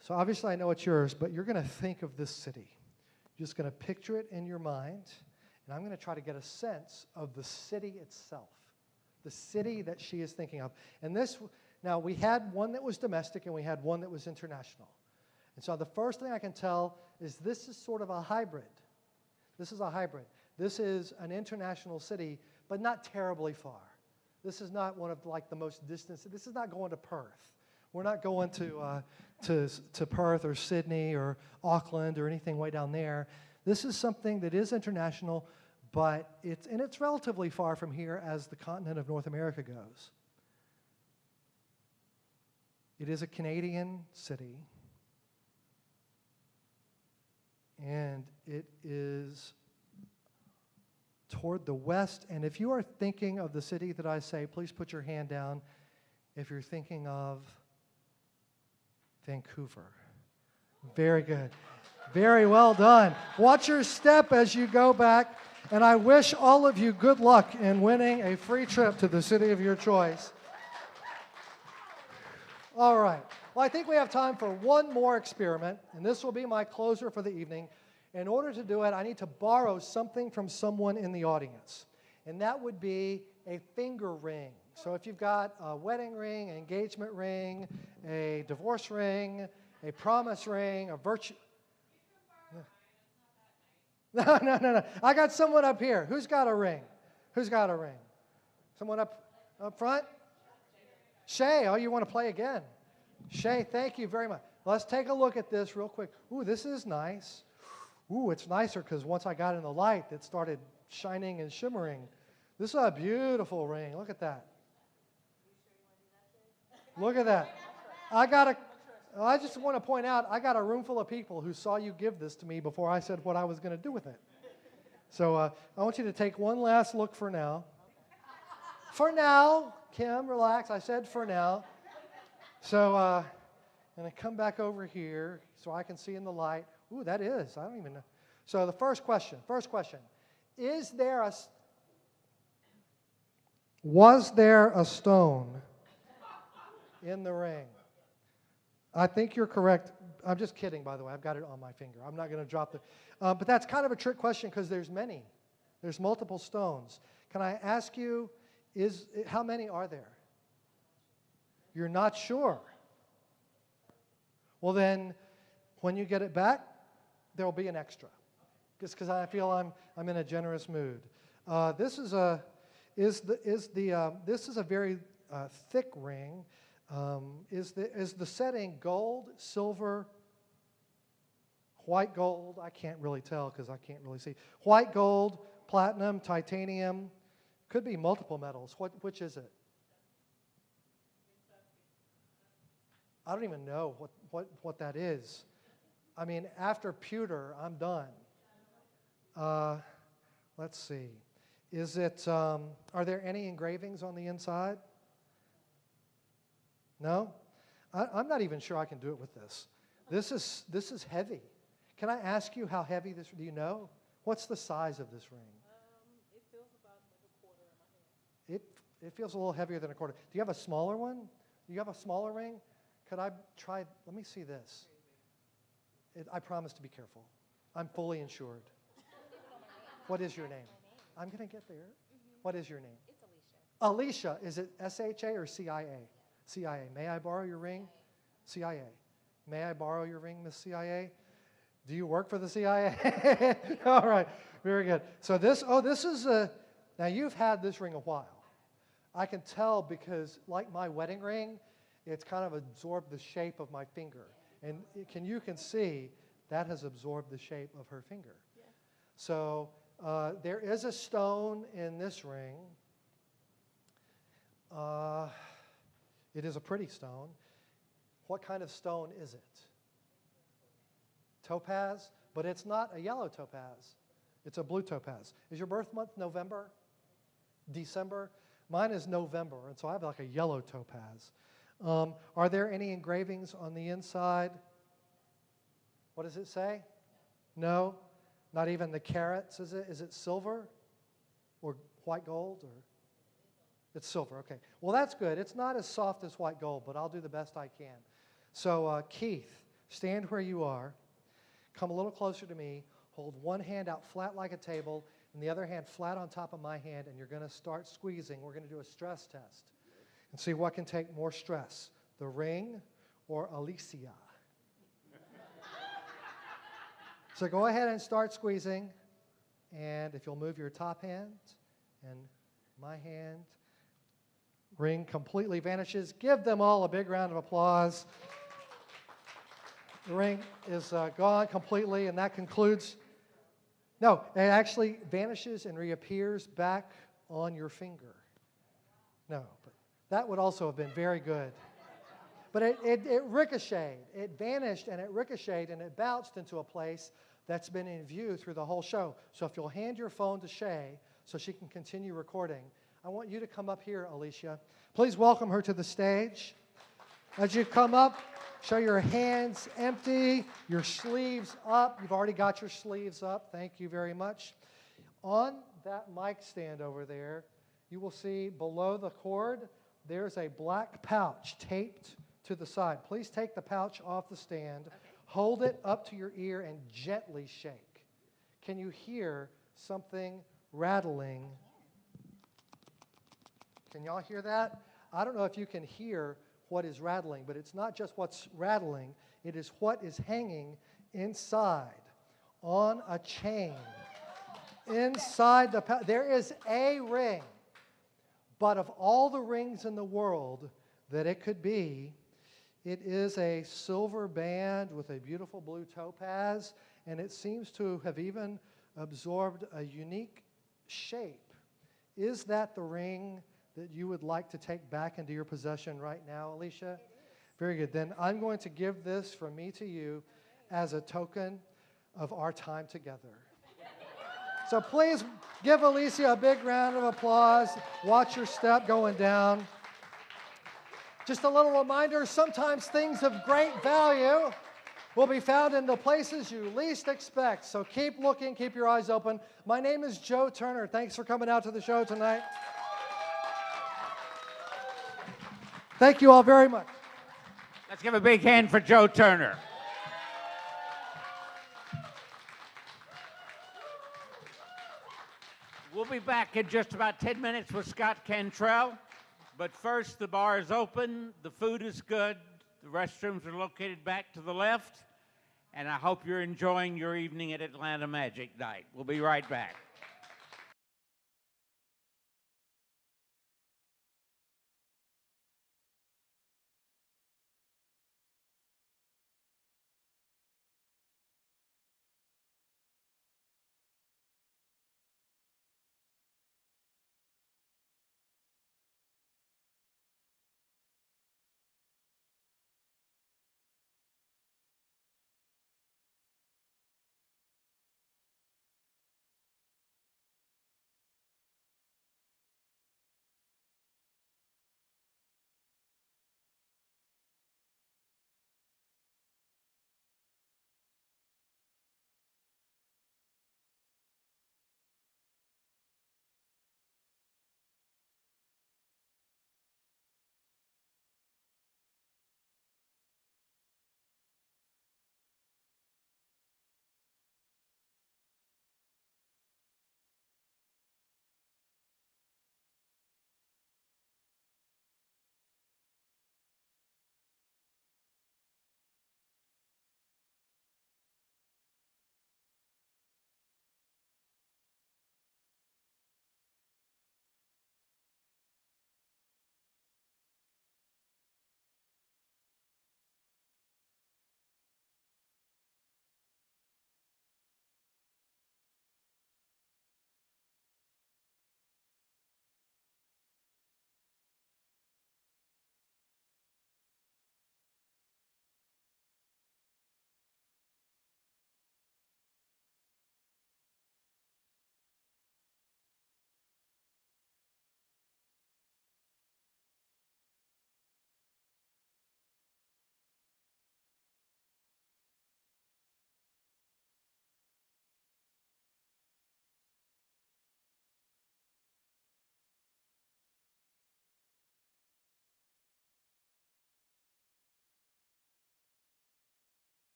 So obviously I know it's yours, but you're going to think of this city. You're just going to picture it in your mind, and I'm going to try to get a sense of the city itself, the city that she is thinking of. And now we had one that was domestic and we had one that was international. And so the first thing I can tell is this is sort of a hybrid. This is a hybrid. This is an international city, but not terribly far. This is not one of like the most distant. This is not going to Perth. We're not going to Perth or Sydney or Auckland or anything way down there. This is something that is international, but it's relatively far from here as the continent of North America goes. It is a Canadian city, and it is toward the west. And if you are thinking of the city that I say, please put your hand down if you're thinking of Vancouver. Very good. Very well done. Watch your step as you go back, and I wish all of you good luck in winning a free trip to the city of your choice. All right. Well, I think we have time for one more experiment, and this will be my closer for the evening. In order to do it, I need to borrow something from someone in the audience, and that would be a finger ring. So if you've got a wedding ring, an engagement ring, a divorce ring, a promise ring, a virtue... No. I got someone up here. Who's got a ring? Who's got a ring? Someone up front? Shay, oh, you want to play again? Shay, thank you very much. Let's take a look at this real quick. Ooh, this is nice. Ooh, it's nicer because once I got in the light, it started shining and shimmering. This is a beautiful ring. Look at that. Look at that. I just want to point out, I got a room full of people who saw you give this to me before I said what I was going to do with it. So I want you to take one last look for now. For now, Kim, relax. I said for now. So I'm going to come back over here so I can see in the light. Ooh, that is. I don't even know. So the first question. Was there a stone in the ring? I think you're correct. I'm just kidding, by the way. I've got it on my finger. I'm not going to drop it. But that's kind of a trick question because there's many. There's multiple stones. Can I ask you, how many are there? You're not sure. Well, then, when you get it back, there will be an extra. Just because I feel I'm in a generous mood. This is a very thick ring. Is the setting gold, silver, white gold? I can't really tell because I can't really see. White gold, platinum, titanium. Could be multiple metals. Which is it? I don't even know what that is. I mean, after pewter, I'm done. Let's see. Is it? Are there any engravings on the inside? No? I'm not even sure I can do it with this. This is heavy. Can I ask you how heavy this? Do you know? What's the size of this ring? It feels about like a quarter in my hand. It feels a little heavier than a quarter. Do you have a smaller one? Do you have a smaller ring? Could I try? Let me see this. I promise to be careful. I'm fully insured. What is your name? I'm going to get there. Mm-hmm. What is your name? It's Alicia. Alicia. Is it S-H-A or CIA? CIA. May I borrow your ring? CIA. May I borrow your ring, Miss CIA? Do you work for the CIA? All right. Very good. So this is now you've had this ring a while. I can tell because like my wedding ring, it's kind of absorbed the shape of my finger. And you can see that has absorbed the shape of her finger. Yeah. So there is a stone in this ring. It is a pretty stone. What kind of stone is it? Topaz, but it's not a yellow topaz. It's a blue topaz. Is your birth month November? December? Mine is November, and so I have like a yellow topaz. Are there any engravings on the inside? What does it say? No? Not even the carats, is it? Is it silver or white gold? Or it's silver, okay. Well, that's good. It's not as soft as white gold, but I'll do the best I can. So, Keith, stand where you are. Come a little closer to me. Hold one hand out flat like a table and the other hand flat on top of my hand, and you're going to start squeezing. We're going to do a stress test and see what can take more stress, the ring or Alicia. So go ahead and start squeezing, and if you'll move your top hand and my hand, ring completely vanishes. Give them all a big round of applause. The ring is gone completely, and that concludes. No, it actually vanishes and reappears back on your finger. No, but that would also have been very good. But it ricocheted. It vanished, and it ricocheted, and it bounced into a place that's been in view through the whole show. So if you'll hand your phone to Shay so she can continue recording, I want you to come up here, Alicia. Please welcome her to the stage. As you come up, show your hands empty, your sleeves up. You've already got your sleeves up. Thank you very much. On that mic stand over there, you will see below the cord, there's a black pouch taped to the side. Please take the pouch off the stand. Okay. Hold it up to your ear and gently shake. Can you hear something rattling? Can y'all hear that? I don't know if you can hear what is rattling, but it's not just what's rattling, it is what is hanging inside on a chain. Inside there is a ring, but of all the rings in the world, that it could be. It is a silver band with a beautiful blue topaz, and it seems to have even absorbed a unique shape. Is that the ring that you would like to take back into your possession right now, Alicia? Very good. Then I'm going to give this from me to you as a token of our time together. So please give Alicia a big round of applause. Watch your step going down. Just a little reminder, sometimes things of great value will be found in the places you least expect. So keep looking, keep your eyes open. My name is Joe Turner. Thanks for coming out to the show tonight. Thank you all very much. Let's give a big hand for Joe Turner. We'll be back in just about 10 minutes with Scott Cantrell. But first, the bar is open, the food is good, the restrooms are located back to the left, and I hope you're enjoying your evening at Atlanta Magic Night. We'll be right back.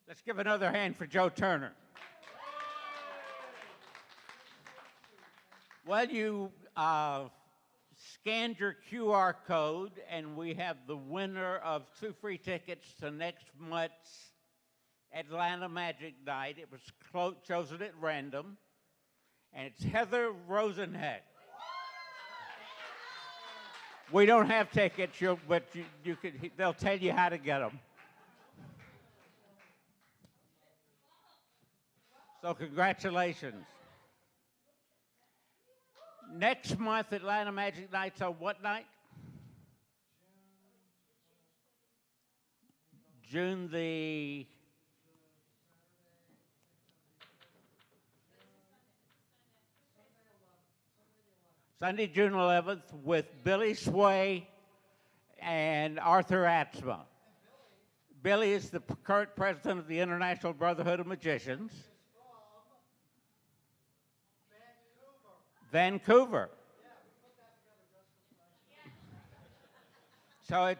Let's give another hand for Joe Turner. Well, you scanned your QR code, and we have the winner of 2 free tickets to next month's Atlanta Magic Night. It was chosen at random, and it's Heather Rosenheck. We don't have tickets, but you could. They'll tell you how to get them. So congratulations. Next month, Atlanta Magic Night's on what night? June the... Sunday, June 11th, with Billy Sway and Arthur Atzma. Billy is the current president of the International Brotherhood of Magicians. Vancouver. So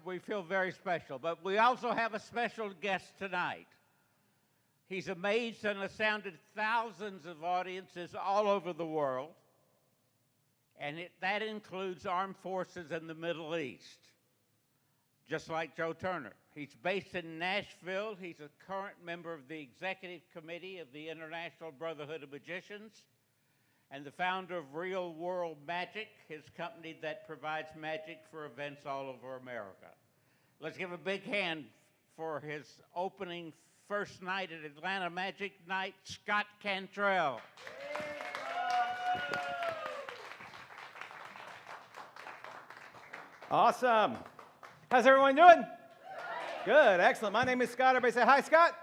we feel very special. But we also have a special guest tonight. He's amazed and astounded thousands of audiences all over the world. And that includes armed forces in the Middle East, just like Joe Turner. He's based in Nashville. He's a current member of the Executive Committee of the International Brotherhood of Magicians and the founder of Real World Magic, his company that provides magic for events all over America. Let's give a big hand for his opening first night at Atlanta Magic Night, Scott Cantrell. Awesome. How's everyone doing? Good, excellent. My name is Scott. Everybody say hi, Scott.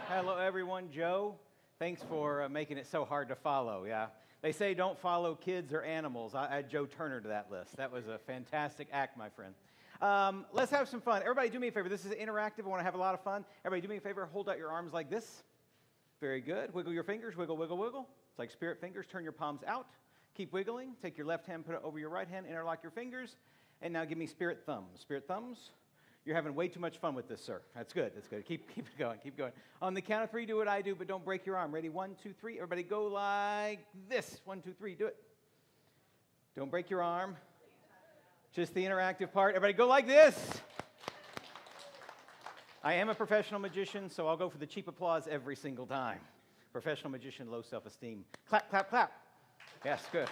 Hello, everyone. Joe, thanks for making it so hard to follow, yeah. They say don't follow kids or animals. I add Joe Turner to that list. That was a fantastic act, my friend. Let's have some fun. Everybody do me a favor. This is interactive. I want to have a lot of fun. Everybody do me a favor. Hold out your arms like this. Very good. Wiggle your fingers. Wiggle, wiggle, wiggle. It's like spirit fingers. Turn your palms out. Keep wiggling. Take your left hand, put it over your right hand. Interlock your fingers. And now give me spirit thumbs. Spirit thumbs. You're having way too much fun with this, sir. That's good. That's good. Keep it going. Keep going. On the count of 3, do what I do, but don't break your arm. Ready? 1, 2, 3. Everybody go like this. 1, 2, 3. Do it. Don't break your arm. Just the interactive part. Everybody go like this. I am a professional magician, so I'll go for the cheap applause every single time. Professional magician, low self-esteem. Clap, clap, clap. Yes, good.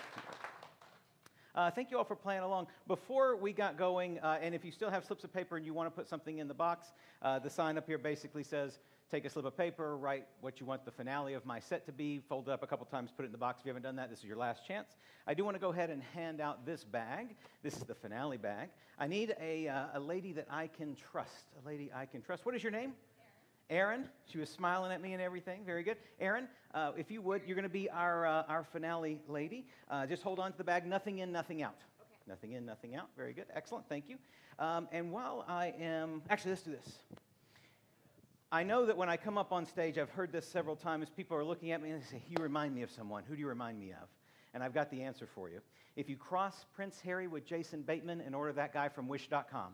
Thank you all for playing along. Before we got going, and if you still have slips of paper and you want to put something in the box, the sign up here basically says, take a slip of paper, write what you want the finale of my set to be, fold it up a couple times, put it in the box. If you haven't done that, this is your last chance. I do want to go ahead and hand out this bag. This is the finale bag. I need a lady that I can trust, a lady I can trust. What is your name? Erin. She was smiling at me and everything. Very good. Erin, if you would, you're going to be our finale lady. Just hold on to the bag. Nothing in, nothing out. Okay. Nothing in, nothing out. Very good. Excellent. Thank you. And while I am... Actually, let's do this. I know that when I come up on stage, I've heard this several times, people are looking at me and they say, you remind me of someone. Who do you remind me of? And I've got the answer for you. If you cross Prince Harry with Jason Bateman and order that guy from Wish.com.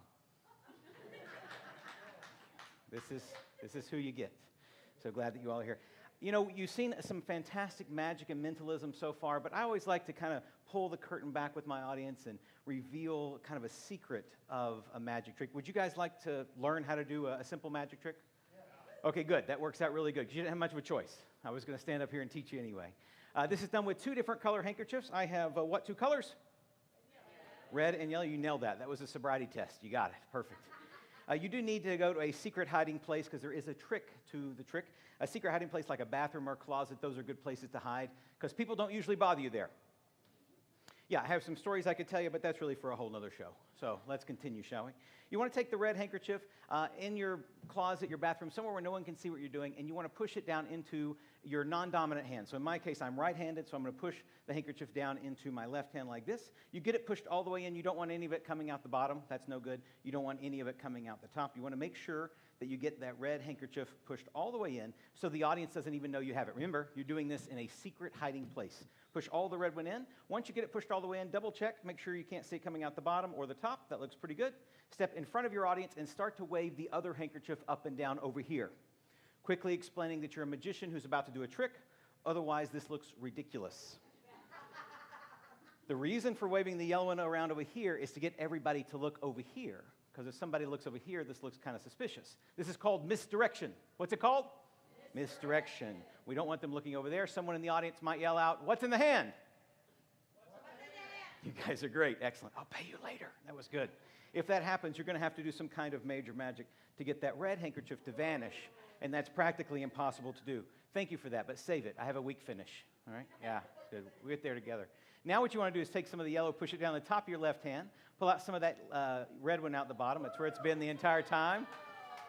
This is who you get. So glad that you all are here. You know, you've seen some fantastic magic and mentalism so far, but I always like to kind of pull the curtain back with my audience and reveal kind of a secret of a magic trick. Would you guys like to learn how to do a simple magic trick? Yeah. Okay, good. That works out really good because you didn't have much of a choice. I was going to stand up here and teach you anyway. This is done with 2 different color handkerchiefs. I have, what 2 colors? Red and yellow. You nailed that. That was a sobriety test. You got it. Perfect. You do need to go to a secret hiding place because there is a trick to the trick. A secret hiding place like a bathroom or closet, those are good places to hide because people don't usually bother you there. Yeah, I have some stories I could tell you, but that's really for a whole other show. So let's continue, shall we? You want to take the red handkerchief in your closet, your bathroom, somewhere where no one can see what you're doing, and you want to push it down into your non-dominant hand. So in my case, I'm right-handed, so I'm going to push the handkerchief down into my left hand like this. You get it pushed all the way in. You don't want any of it coming out the bottom. That's no good. You don't want any of it coming out the top. You want to make sure that you get that red handkerchief pushed all the way in so the audience doesn't even know you have it. Remember, you're doing this in a secret hiding place. Push all the red one in. Once you get it pushed all the way in, double check. Make sure you can't see it coming out the bottom or the top. That looks pretty good. Step in front of your audience and start to wave the other handkerchief up and down over here. quickly explaining that you're a magician who's about to do a trick. Otherwise, this looks ridiculous. The reason for waving the yellow one around over here is to get everybody to look over here. Because if somebody looks over here, this looks kind of suspicious. This is called misdirection. What's it called? Misdirection. We don't want them looking over there. Someone in the audience might yell out, "What's in the hand?" You guys are great. Excellent. I'll pay you later. That was good. If that happens, you're going to have to do some kind of major magic to get that red handkerchief to vanish, and that's practically impossible to do. Thank you for that, but save it. I have a weak finish. All right? Yeah, good. We'll get there together. Now what you want to do is take some of the yellow, push it down the top of your left hand, pull out some of that red one out the bottom. That's where it's been the entire time.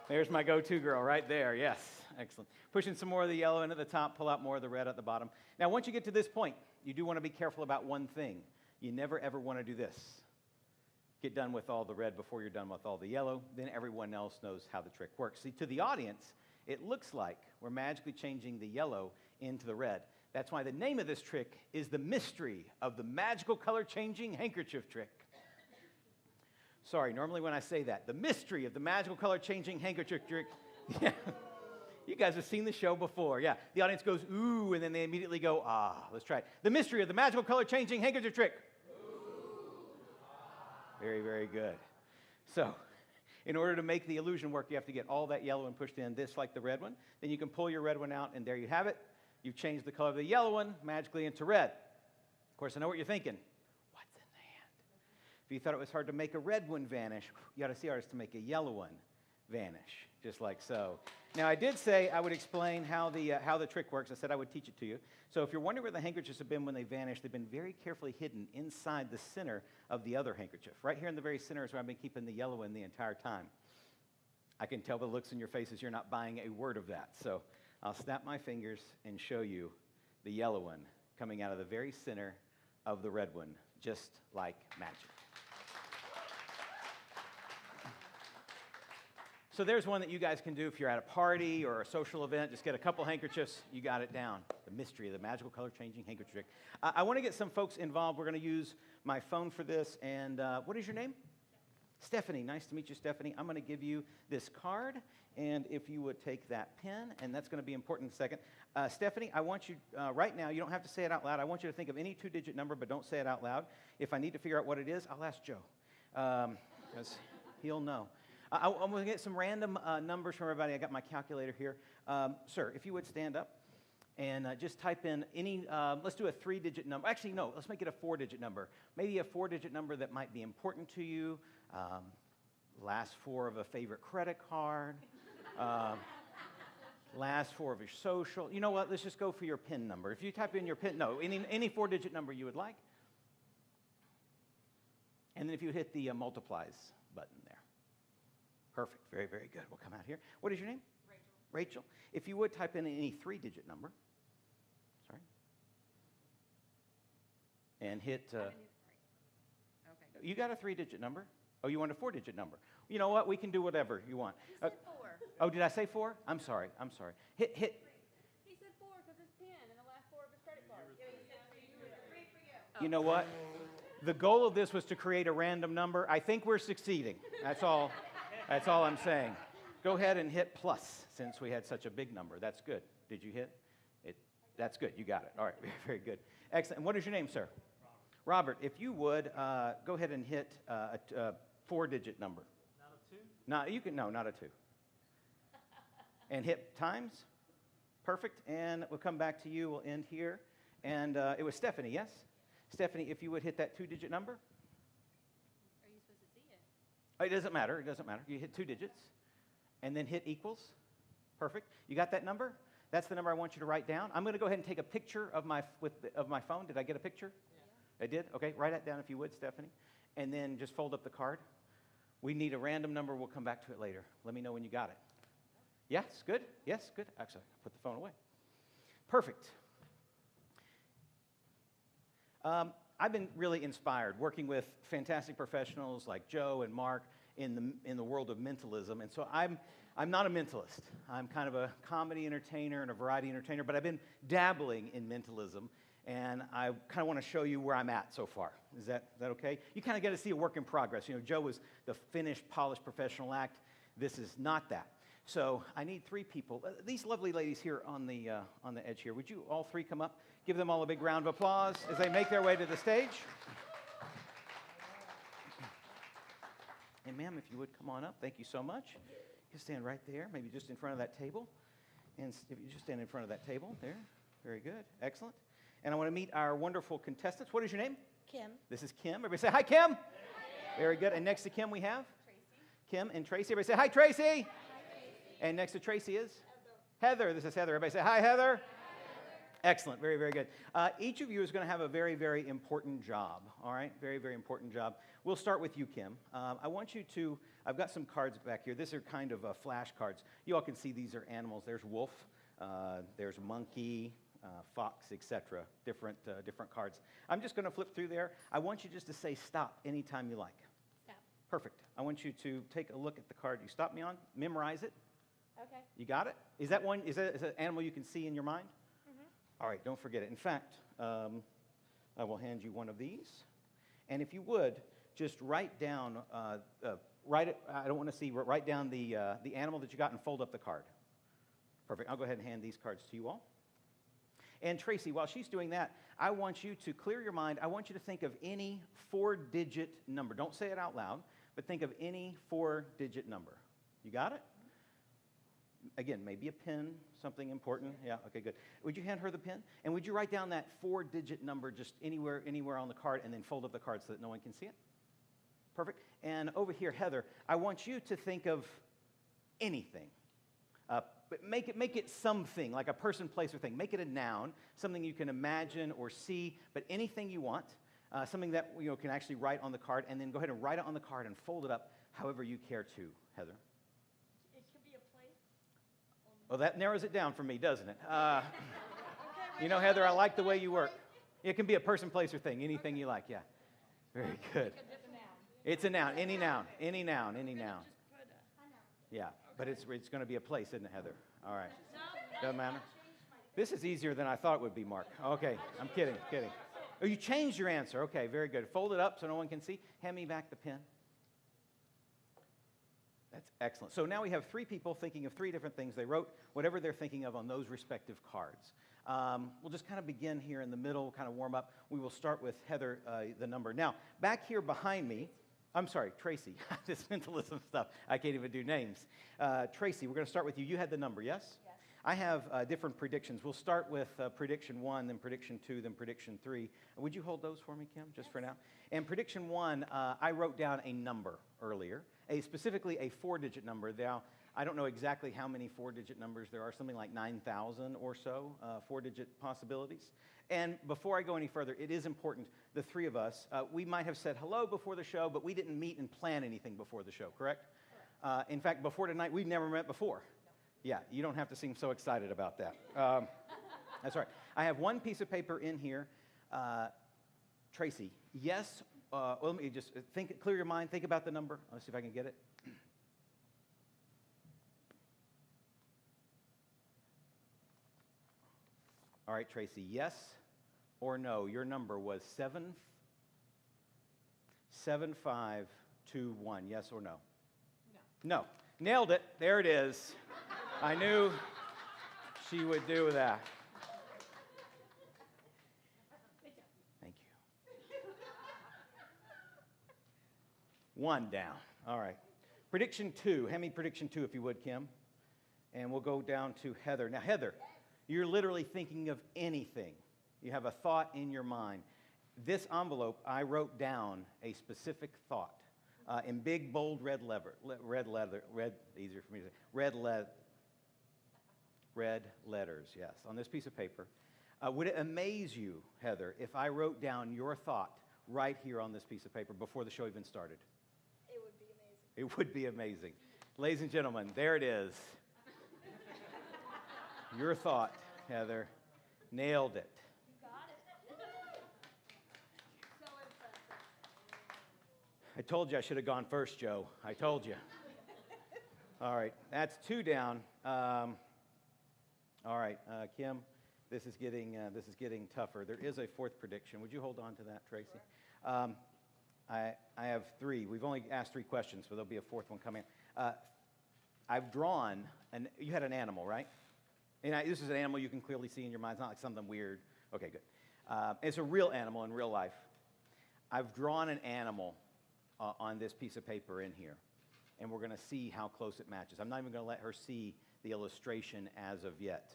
There's my go-to girl right there. Yes, excellent. Pushing some more of the yellow into the top, pull out more of the red at the bottom. Now once you get to this point, you do want to be careful about one thing. You never, ever want to do this. Get done with all the red before you're done with all the yellow. Then everyone else knows how the trick works. See, to the audience, it looks like we're magically changing the yellow into the red. That's why the name of this trick is the mystery of the magical color changing handkerchief trick. Sorry, normally when I say that, the mystery of the magical color changing handkerchief trick. Yeah. You guys have seen the show before. Yeah. The audience goes, ooh, and then they immediately go, ah. Let's try it. The mystery of the magical color changing handkerchief trick. Very, very good. So, in order to make the illusion work, you have to get all that yellow one pushed in, this like the red one. Then you can pull your red one out, and there you have it. You've changed the color of the yellow one magically into red. Of course, I know what you're thinking. What's in the hand? If you thought it was hard to make a red one vanish, you got to see ours to make a yellow one vanish, just like so. Now, I did say I would explain how the trick works. I said I would teach it to you. So if you're wondering where the handkerchiefs have been when they vanish, they've been very carefully hidden inside the center of the other handkerchief. Right here in the very center is where I've been keeping the yellow in the entire time. I can tell by the looks in your faces you're not buying a word of that. So I'll snap my fingers and show you the yellow one coming out of the very center of the red one, just like magic. So there's one that you guys can do if you're at a party or a social event. Just get a couple handkerchiefs. You got it down. The mystery of the magical color-changing handkerchief trick. I want to get some folks involved. We're going to use my phone for this. And what is your name? Stephanie. Nice to meet you, Stephanie. I'm going to give you this card. And if you would take that pen, and that's going to be important in a second. Stephanie, I want you, right now, you don't have to say it out loud. I want you to think of any two-digit number, but don't say it out loud. If I need to figure out what it is, I'll ask Joe, because he'll know. I'm going to get some random numbers from everybody. I got my calculator here. Sir, if you would stand up and just type in any, let's do a three-digit number. Actually, no, let's make it a four-digit number. Maybe a four-digit number that might be important to you. Last four of a favorite credit card. Last four of your social. You know what? Let's just go for your PIN number. If you type in your PIN, no, any four-digit number you would like. And then if you hit the multiplies button there. Perfect. Very, very good. We'll come out here. What is your name? Rachel. If you would type in any three-digit number. Sorry. And hit. Okay. You got a three-digit number? Oh, you want a four-digit number? You know what? We can do whatever you want. He said four. Oh, did I say four? I'm sorry. Hit. He said four because it's 10 and the last four of his credit card. Yeah, he said three for you. You know what? The goal of this was to create a random number. I think we're succeeding. That's all. That's all I'm saying. Go ahead and hit plus since we had such a big number. That's good. Did you hit it? That's good. You got it. All right. Very good. Excellent. And what is your name, sir? Robert. If you would, go ahead and hit a four-digit number. Not a two? Not a two. And hit times. Perfect. And we'll come back to you. We'll end here. And it was Stephanie, yes? Stephanie, if you would hit that two-digit number. Are you supposed to see it? It doesn't matter. It doesn't matter. You hit two digits. And then hit equals. Perfect. You got that number? That's the number I want you to write down. I'm going to go ahead and take a picture of my phone. Did I get a picture? Yeah. I did? Okay. Write that down if you would, Stephanie. And then just fold up the card. We need a random number. We'll come back to it later. Let me know when you got it. Yes? Good? Yes? Good. Actually, I'll put the phone away. Perfect. I've been really inspired working with fantastic professionals like Joe and Mark in the world of mentalism. And so I'm not a mentalist. I'm kind of a comedy entertainer and a variety entertainer, but I've been dabbling in mentalism, and I kind of want to show you where I'm at so far. Is that okay? You kind of get to see a work in progress. You know, Joe was the finished, polished professional act. This is not that. So I need 3 people. These lovely ladies here on the edge here, would you all 3 come up? Give them all a big round of applause as they make their way to the stage. And ma'am, if you would come on up, thank you so much. You stand right there, maybe just in front of that table. And if you just stand in front of that table, there. Very good, excellent. And I want to meet our wonderful contestants. What is your name? Kim. This is Kim. Everybody say hi, Kim. Hi. Very good. And next to Kim we have? Tracy. Kim and Tracy. Everybody say hi, Tracy. Hi, Tracy. And next to Tracy is? Heather. Heather. This is Heather. Everybody say hi, Heather. Excellent. Very, very good. Each of you is going to have a very, very important job, all right? Very, very important job. We'll start with you, Kim. I want you to, I've got some cards back here. These are kind of flashcards. You all can see these are animals. There's wolf, there's monkey, fox, etc. Different cards. I'm just going to flip through there. I want you just to say stop anytime you like. Stop. Perfect. I want you to take a look at the card you stopped me on. Memorize it. Okay. You got it? Is that an animal you can see in your mind? All right, don't forget it. In fact, I will hand you one of these. And if you would, just write down, I don't want to see, write down the animal that you got and fold up the card. Perfect. I'll go ahead and hand these cards to you all. And Tracy, while she's doing that, I want you to clear your mind. I want you to think of any 4-digit number. Don't say it out loud, but think of any 4-digit number. You got it? Again, maybe a pin, something important. Yeah, okay, good. Would you hand her the pin? And would you write down that 4-digit number just anywhere on the card and then fold up the card so that no one can see it? Perfect. And over here, Heather, I want you to think of anything. But make it something, like a person, place, or thing. Make it a noun, something you can imagine or see, but anything you want, something that can actually write on the card, and then go ahead and write it on the card and fold it up however you care to, Heather. Well, that narrows it down for me, doesn't it? Heather, I like the way you work. It can be a person, place, or thing. Anything you like, yeah. Very good. It's a noun. Any noun. Any noun. Any noun. Yeah, but it's going to be a place, isn't it, Heather? All right. Doesn't matter. This is easier than I thought it would be, Mark. Okay, I'm kidding. Oh, you changed your answer. Okay, very good. Fold it up so no one can see. Hand me back the pen. That's excellent. So now we have 3 people thinking of 3 different things. They wrote whatever they're thinking of on those respective cards. We'll just kind of begin here in the middle, kind of warm up. We will start with Heather, the number. Now, back here behind me, I'm sorry, Tracy. This mentalism stuff, I can't even do names. Tracy, we're going to start with you. You had the number, yes? Yes. I have different predictions. We'll start with prediction 1, then prediction 2, then prediction 3. Would you hold those for me, Kim, just for now? And prediction 1, I wrote down a number earlier, specifically a 4-digit number. Now, I don't know exactly how many 4-digit numbers there are, something like 9,000 or so 4-digit possibilities. And before I go any further, it is important, the 3 of us, we might have said hello before the show, but we didn't meet and plan anything before the show, correct? In fact, before tonight, we've never met before. Yeah, you don't have to seem so excited about that. That's right. I have one piece of paper in here. Tracy, yes, well, let me just clear your mind, think about the number. Let's see if I can get it. All right, Tracy, yes or no? Your number was 77521. Yes or no? No. Nailed it. There it is. I knew she would do that. Thank you. 1 down. All right. Prediction 2. Hand me prediction 2 if you would, Kim. And we'll go down to Heather. Now, Heather, you're literally thinking of anything. You have a thought in your mind. This envelope, I wrote down a specific thought in big, bold red letters, yes, on this piece of paper. Would it amaze you, Heather, if I wrote down your thought right here on this piece of paper before the show even started? It would be amazing. It would be amazing. Ladies and gentlemen, there it is. Your thought, Heather. Nailed it. You got it. So impressive. I told you I should have gone first, Joe. I told you. All right, that's 2 down. All right, Kim, this is getting tougher. There is a 4th prediction. Would you hold on to that, Tracy? Sure. I have 3. We've only asked 3 questions, so there'll be a 4th one coming. I've drawn And you had an animal, right? And this is an animal you can clearly see in your mind. It's not like something weird. Okay, good. It's a real animal in real life. I've drawn an animal on this piece of paper in here, and we're going to see how close it matches. I'm not even going to let her see the illustration as of yet.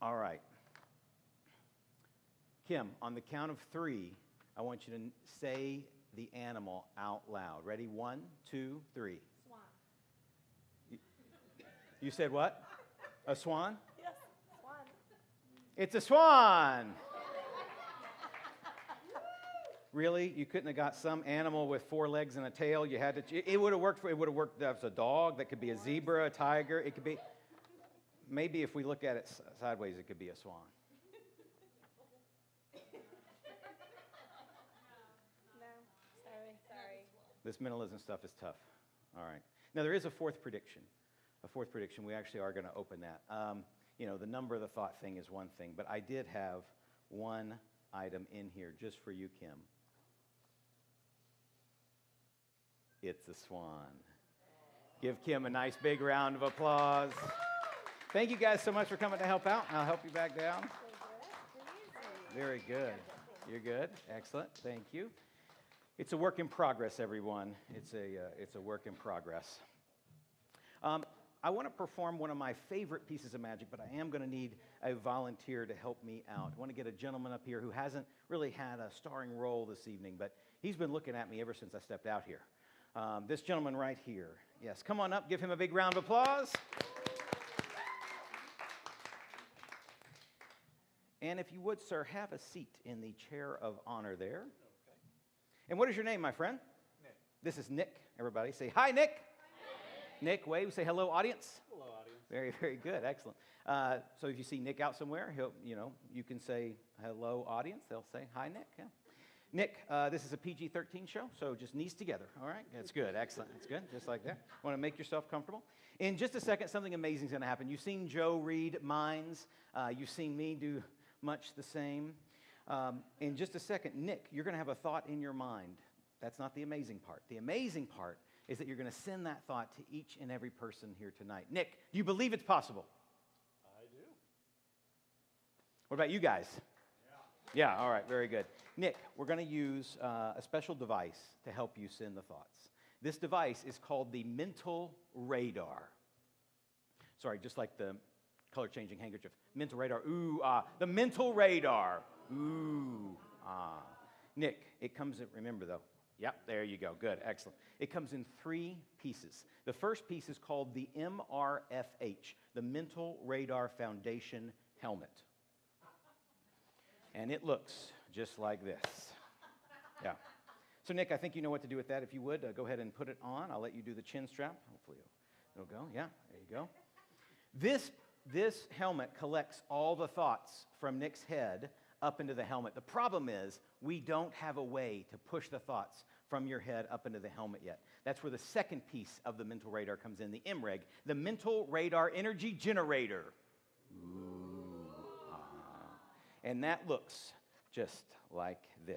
All right. Kim, on the count of 3, I want you to say the animal out loud. Ready? 1, 2, 3. Swan. You said what? A swan? Yes, swan. It's a swan. Really? You couldn't have got some animal with 4 legs and a tail? You had to. It would have worked. It would have worked. That's a dog. That could be a zebra, a tiger. It could be. Maybe if we look at it sideways, it could be a swan. No, sorry. This mentalism stuff is tough. All right. Now there is a fourth prediction. A fourth prediction. We actually are going to open that. The number of the thought thing is one thing, but I did have one item in here just for you, Kim. It's a swan. Give Kim a nice big round of applause. Thank you guys so much for coming to help out. I'll help you back down. Very good. You're good. Excellent. Thank you. It's a work in progress, everyone. It's a work in progress. I want to perform one of my favorite pieces of magic, but I am going to need a volunteer to help me out. I want to get a gentleman up here who hasn't really had a starring role this evening, but he's been looking at me ever since I stepped out here. This gentleman right here. Yes, come on up. Give him a big round of applause. And if you would, sir, have a seat in the chair of honor there. Okay. And what is your name, my friend? Nick. This is Nick. Everybody say, hi, Nick. Hi, Nick, wave. Say hello, audience. Hello, audience. Very, very good. Excellent. So if you see Nick out somewhere, you can say hello, audience. They'll say, hi, Nick. Yeah. Nick, this is a PG-13 show, so just knees together, all right? That's good. Excellent. That's good. Just like that. Want to make yourself comfortable? In just a second, something amazing is going to happen. You've seen Joe read minds. You've seen me do much the same. In just a second, Nick, you're going to have a thought in your mind. That's not the amazing part. The amazing part is that you're going to send that thought to each and every person here tonight. Nick, do you believe it's possible? I do. What about you guys? Yeah, all right, very good. Nick, we're going to use a special device to help you send the thoughts. This device is called the mental radar. Sorry, just like the color-changing handkerchief. Mental radar, ooh, ah. The mental radar, ooh, ah. Nick, it comes in, remember though. Yep, there you go, good, excellent. It comes in 3 pieces. The first piece is called the MRFH, the Mental Radar Foundation Helmet. And it looks just like this. Yeah. So, Nick, I think you know what to do with that. If you would, go ahead and put it on. I'll let you do the chin strap. Hopefully it'll go. Yeah, there you go. This helmet collects all the thoughts from Nick's head up into the helmet. The problem is we don't have a way to push the thoughts from your head up into the helmet yet. That's where the second piece of the mental radar comes in, the MREG, the Mental Radar Energy Generator. Ooh. And that looks just like this.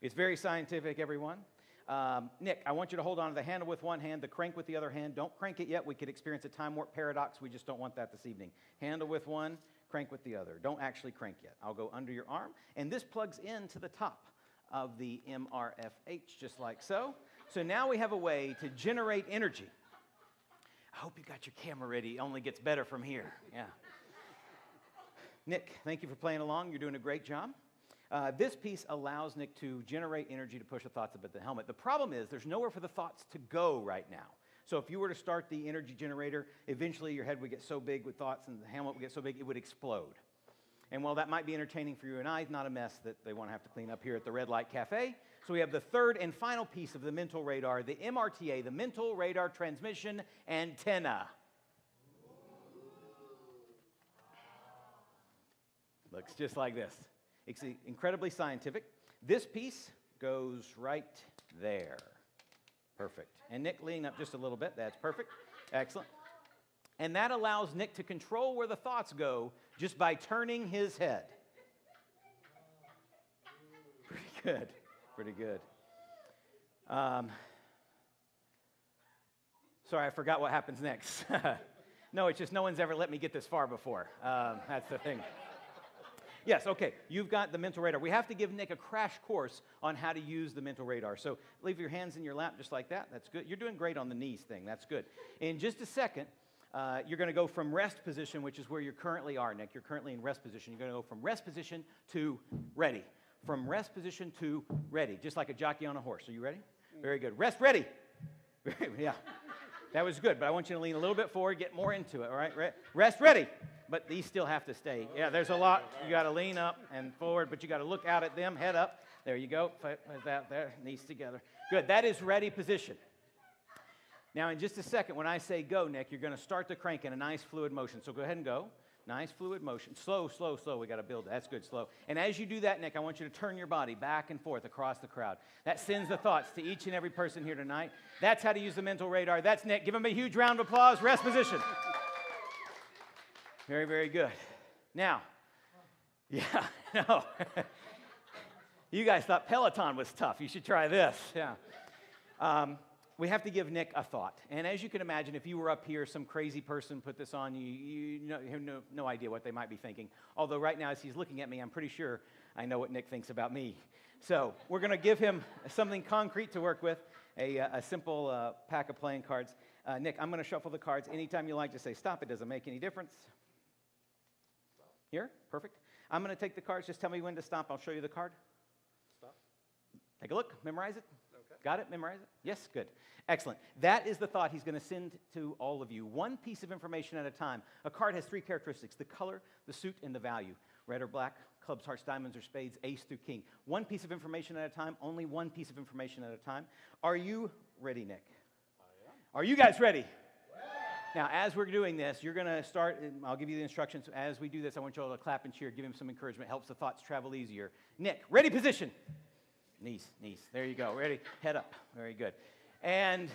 It's very scientific, everyone. Nick, I want you to hold on to the handle with one hand, the crank with the other hand. Don't crank it yet. We could experience a time warp paradox. We just don't want that this evening. Handle with one, crank with the other. Don't actually crank yet. I'll go under your arm. And this plugs into the top of the MRFH, just like so. So now we have a way to generate energy. I hope you got your camera ready. It only gets better from here. Yeah. Nick, thank you for playing along. You're doing a great job. This piece allows Nick to generate energy to push the thoughts up at the helmet. The problem is there's nowhere for the thoughts to go right now. So if you were to start the energy generator, eventually your head would get so big with thoughts and the helmet would get so big it would explode. And while that might be entertaining for you and I, it's not a mess that they won't have to clean up here at the Red Light Cafe. So we have the third and final piece of the mental radar, the MRTA, the Mental Radar Transmission Antenna. Looks just like this. It's incredibly scientific. This piece goes right there. Perfect. And Nick, lean up just a little bit. That's perfect. Excellent. And that allows Nick to control where the thoughts go just by turning his head. Pretty good. Pretty good. Sorry, I forgot what happens next. No, it's just no one's ever let me get this far before. That's the thing. Yes, okay, you've got the mental radar. We have to give Nick a crash course on how to use the mental radar. So leave your hands in your lap just like that. That's good. You're doing great on the knees thing. That's good. In just a second, you're going to go from rest position, which is where you currently are, Nick. You're currently in rest position. You're going to go from rest position to ready. From rest position to ready, just like a jockey on a horse. Are you ready? Very good. Rest, ready. Yeah, that was good, but I want you to lean a little bit forward, get more into it, all right? Rest, ready. But these still have to stay. Yeah, there's a lot. You got to lean up and forward, but you got to look out at them, head up. There you go. Out there, knees together. Good. That is ready position. Now, in just a second, when I say go, Nick, you're going to start to crank in a nice fluid motion. So go ahead and go. Nice fluid motion. Slow, slow, slow. We got to build it. That's good, slow. And as you do that, Nick, I want you to turn your body back and forth across the crowd. That sends the thoughts to each and every person here tonight. That's how to use the mental radar. That's Nick. Give him a huge round of applause. Rest position. Very, very good. Now, yeah, no. You guys thought Peloton was tough. You should try this. Yeah. We have to give Nick a thought. And as you can imagine, if you were up here, some crazy person put this on you, you have no idea what they might be thinking. Although right now, as he's looking at me, I'm pretty sure I know what Nick thinks about me. So we're going to give him something concrete to work with, a simple pack of playing cards. Nick, I'm going to shuffle the cards. Anytime you like, just say stop. It doesn't make any difference. Here? Perfect. I'm going to take the cards. Just tell me when to stop. I'll show you the card. Stop. Take a look. Memorize it. Okay. Got it? Memorize it? Yes? Good. Excellent. That is the thought he's going to send to all of you. One piece of information at a time. A card has three characteristics: the color, the suit, and the value. Red or black, clubs, hearts, diamonds, or spades, ace through king. One piece of information at a time. Only one piece of information at a time. Are you ready, Nick? I am. Are you guys ready? Now, as we're doing this, you're going to start, and I'll give you the instructions. As we do this, I want you all to clap and cheer, give him some encouragement, helps the thoughts travel easier. Nick, ready position. Knees, knees. There you go. Ready? Head up. Very good. And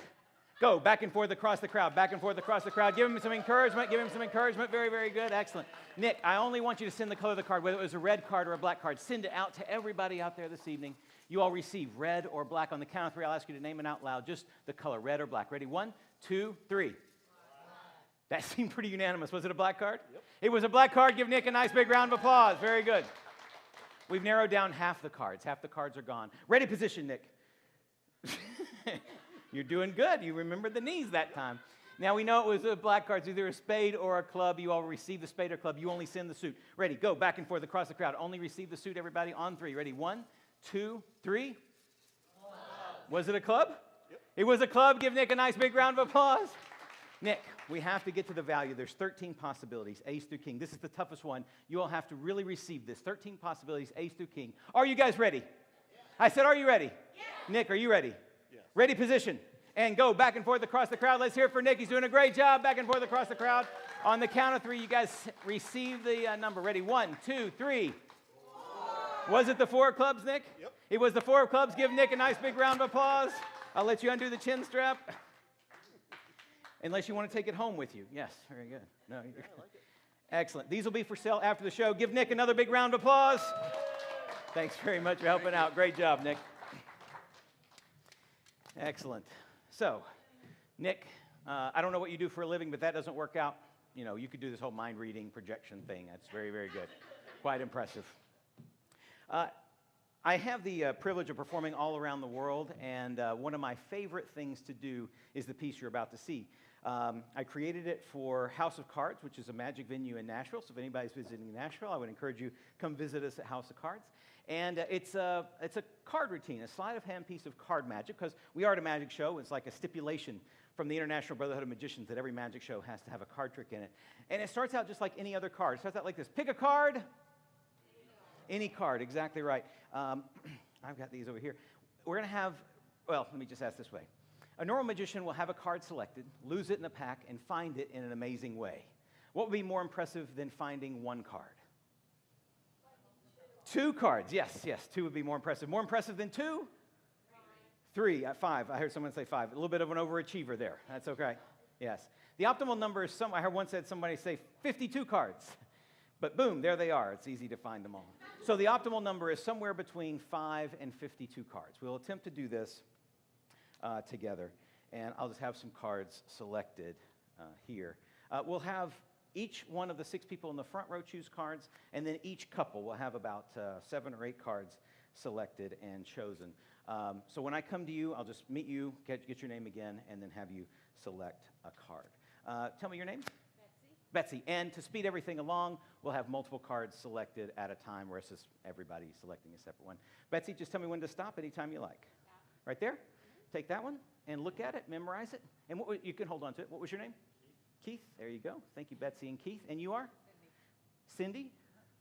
go back and forth across the crowd, back and forth across the crowd. Give him some encouragement. Give him some encouragement. Very, very good. Excellent. Nick, I only want you to send the color of the card, whether it was a red card or a black card. Send it out to everybody out there this evening. You all receive red or black. On the count of three, I'll ask you to name it out loud, just the color, red or black. Ready? 1, 2, 3. That seemed pretty unanimous. Was it a black card? Yep. It was a black card. Give Nick a nice big round of applause. Very good. We've narrowed down half the cards. Half the cards are gone. Ready position, Nick. You're doing good. You remembered the knees that time. Now we know it was a black card. It's either a spade or a club. You all receive the spade or club. You only send the suit. Ready, go back and forth across the crowd. Only receive the suit, everybody, on 3. Ready, 1, 2, 3. Club. Was it a club? Yep. It was a club. Give Nick a nice big round of applause. Nick, we have to get to the value. There's 13 possibilities, ace through king. This is the toughest one. You all have to really receive this. 13 possibilities, ace through king. Are you guys ready? Yeah. I said, are you ready? Yeah. Nick, are you ready? Yeah. Ready position. And go back and forth across the crowd. Let's hear it for Nick. He's doing a great job back and forth across the crowd. On the count of 3, you guys receive the number. Ready? 1, 2, 3. 4. Was it the 4 clubs, Nick? Yep. It was the 4 clubs. Give Nick a nice big round of applause. I'll let you undo the chin strap. Unless you want to take it home with you. Yes, very good. No, I like it. Excellent. These will be for sale after the show. Give Nick another big round of applause. Thanks very much for helping out. Great job, Nick. Excellent. So, Nick, I don't know what you do for a living, but that doesn't work out. You know, you could do this whole mind reading projection thing. That's very, very good. Quite impressive. I have the privilege of performing all around the world, and one of my favorite things to do is the piece you're about to see. I created it for House of Cards, which is a magic venue in Nashville. So if anybody's visiting Nashville, I would encourage you to come visit us at House of Cards. And it's a card routine, a sleight of hand piece of card magic, because we are at a magic show. It's like a stipulation from the International Brotherhood of Magicians that every magic show has to have a card trick in it. And it starts out just like any other card. It starts out like this. Pick a card. Any card, exactly right. I've got these over here. We're going to have, well, let me just ask this way. A normal magician will have a card selected, lose it in a pack, and find it in an amazing way. What would be more impressive than finding 1 card? 2 cards, yes, 2 would be more impressive. More impressive than 2? 3, 5. I heard someone say 5. A little bit of an overachiever there. That's okay. Yes. The optimal number is, I heard once somebody say 52 cards. But boom, there they are. It's easy to find them all. So the optimal number is somewhere between 5 and 52 cards. We'll attempt to do this together. and I'll just have some cards selected here. We'll have each one of the 6 people in the front row choose cards, and then each couple will have about 7 or 8 cards selected and chosen. So when I come to you, I'll just meet you, get your name again, and then have you select a card. Tell me your name. Betsy. And to speed everything along, we'll have multiple cards selected at a time versus everybody selecting a separate one. Betsy, just tell me when to stop anytime you like. Stop. Right there? Take that one and look at it, memorize it. And you can hold on to it. What was your name? Keith. There you go. Thank you, Betsy and Keith. And you are? Cindy.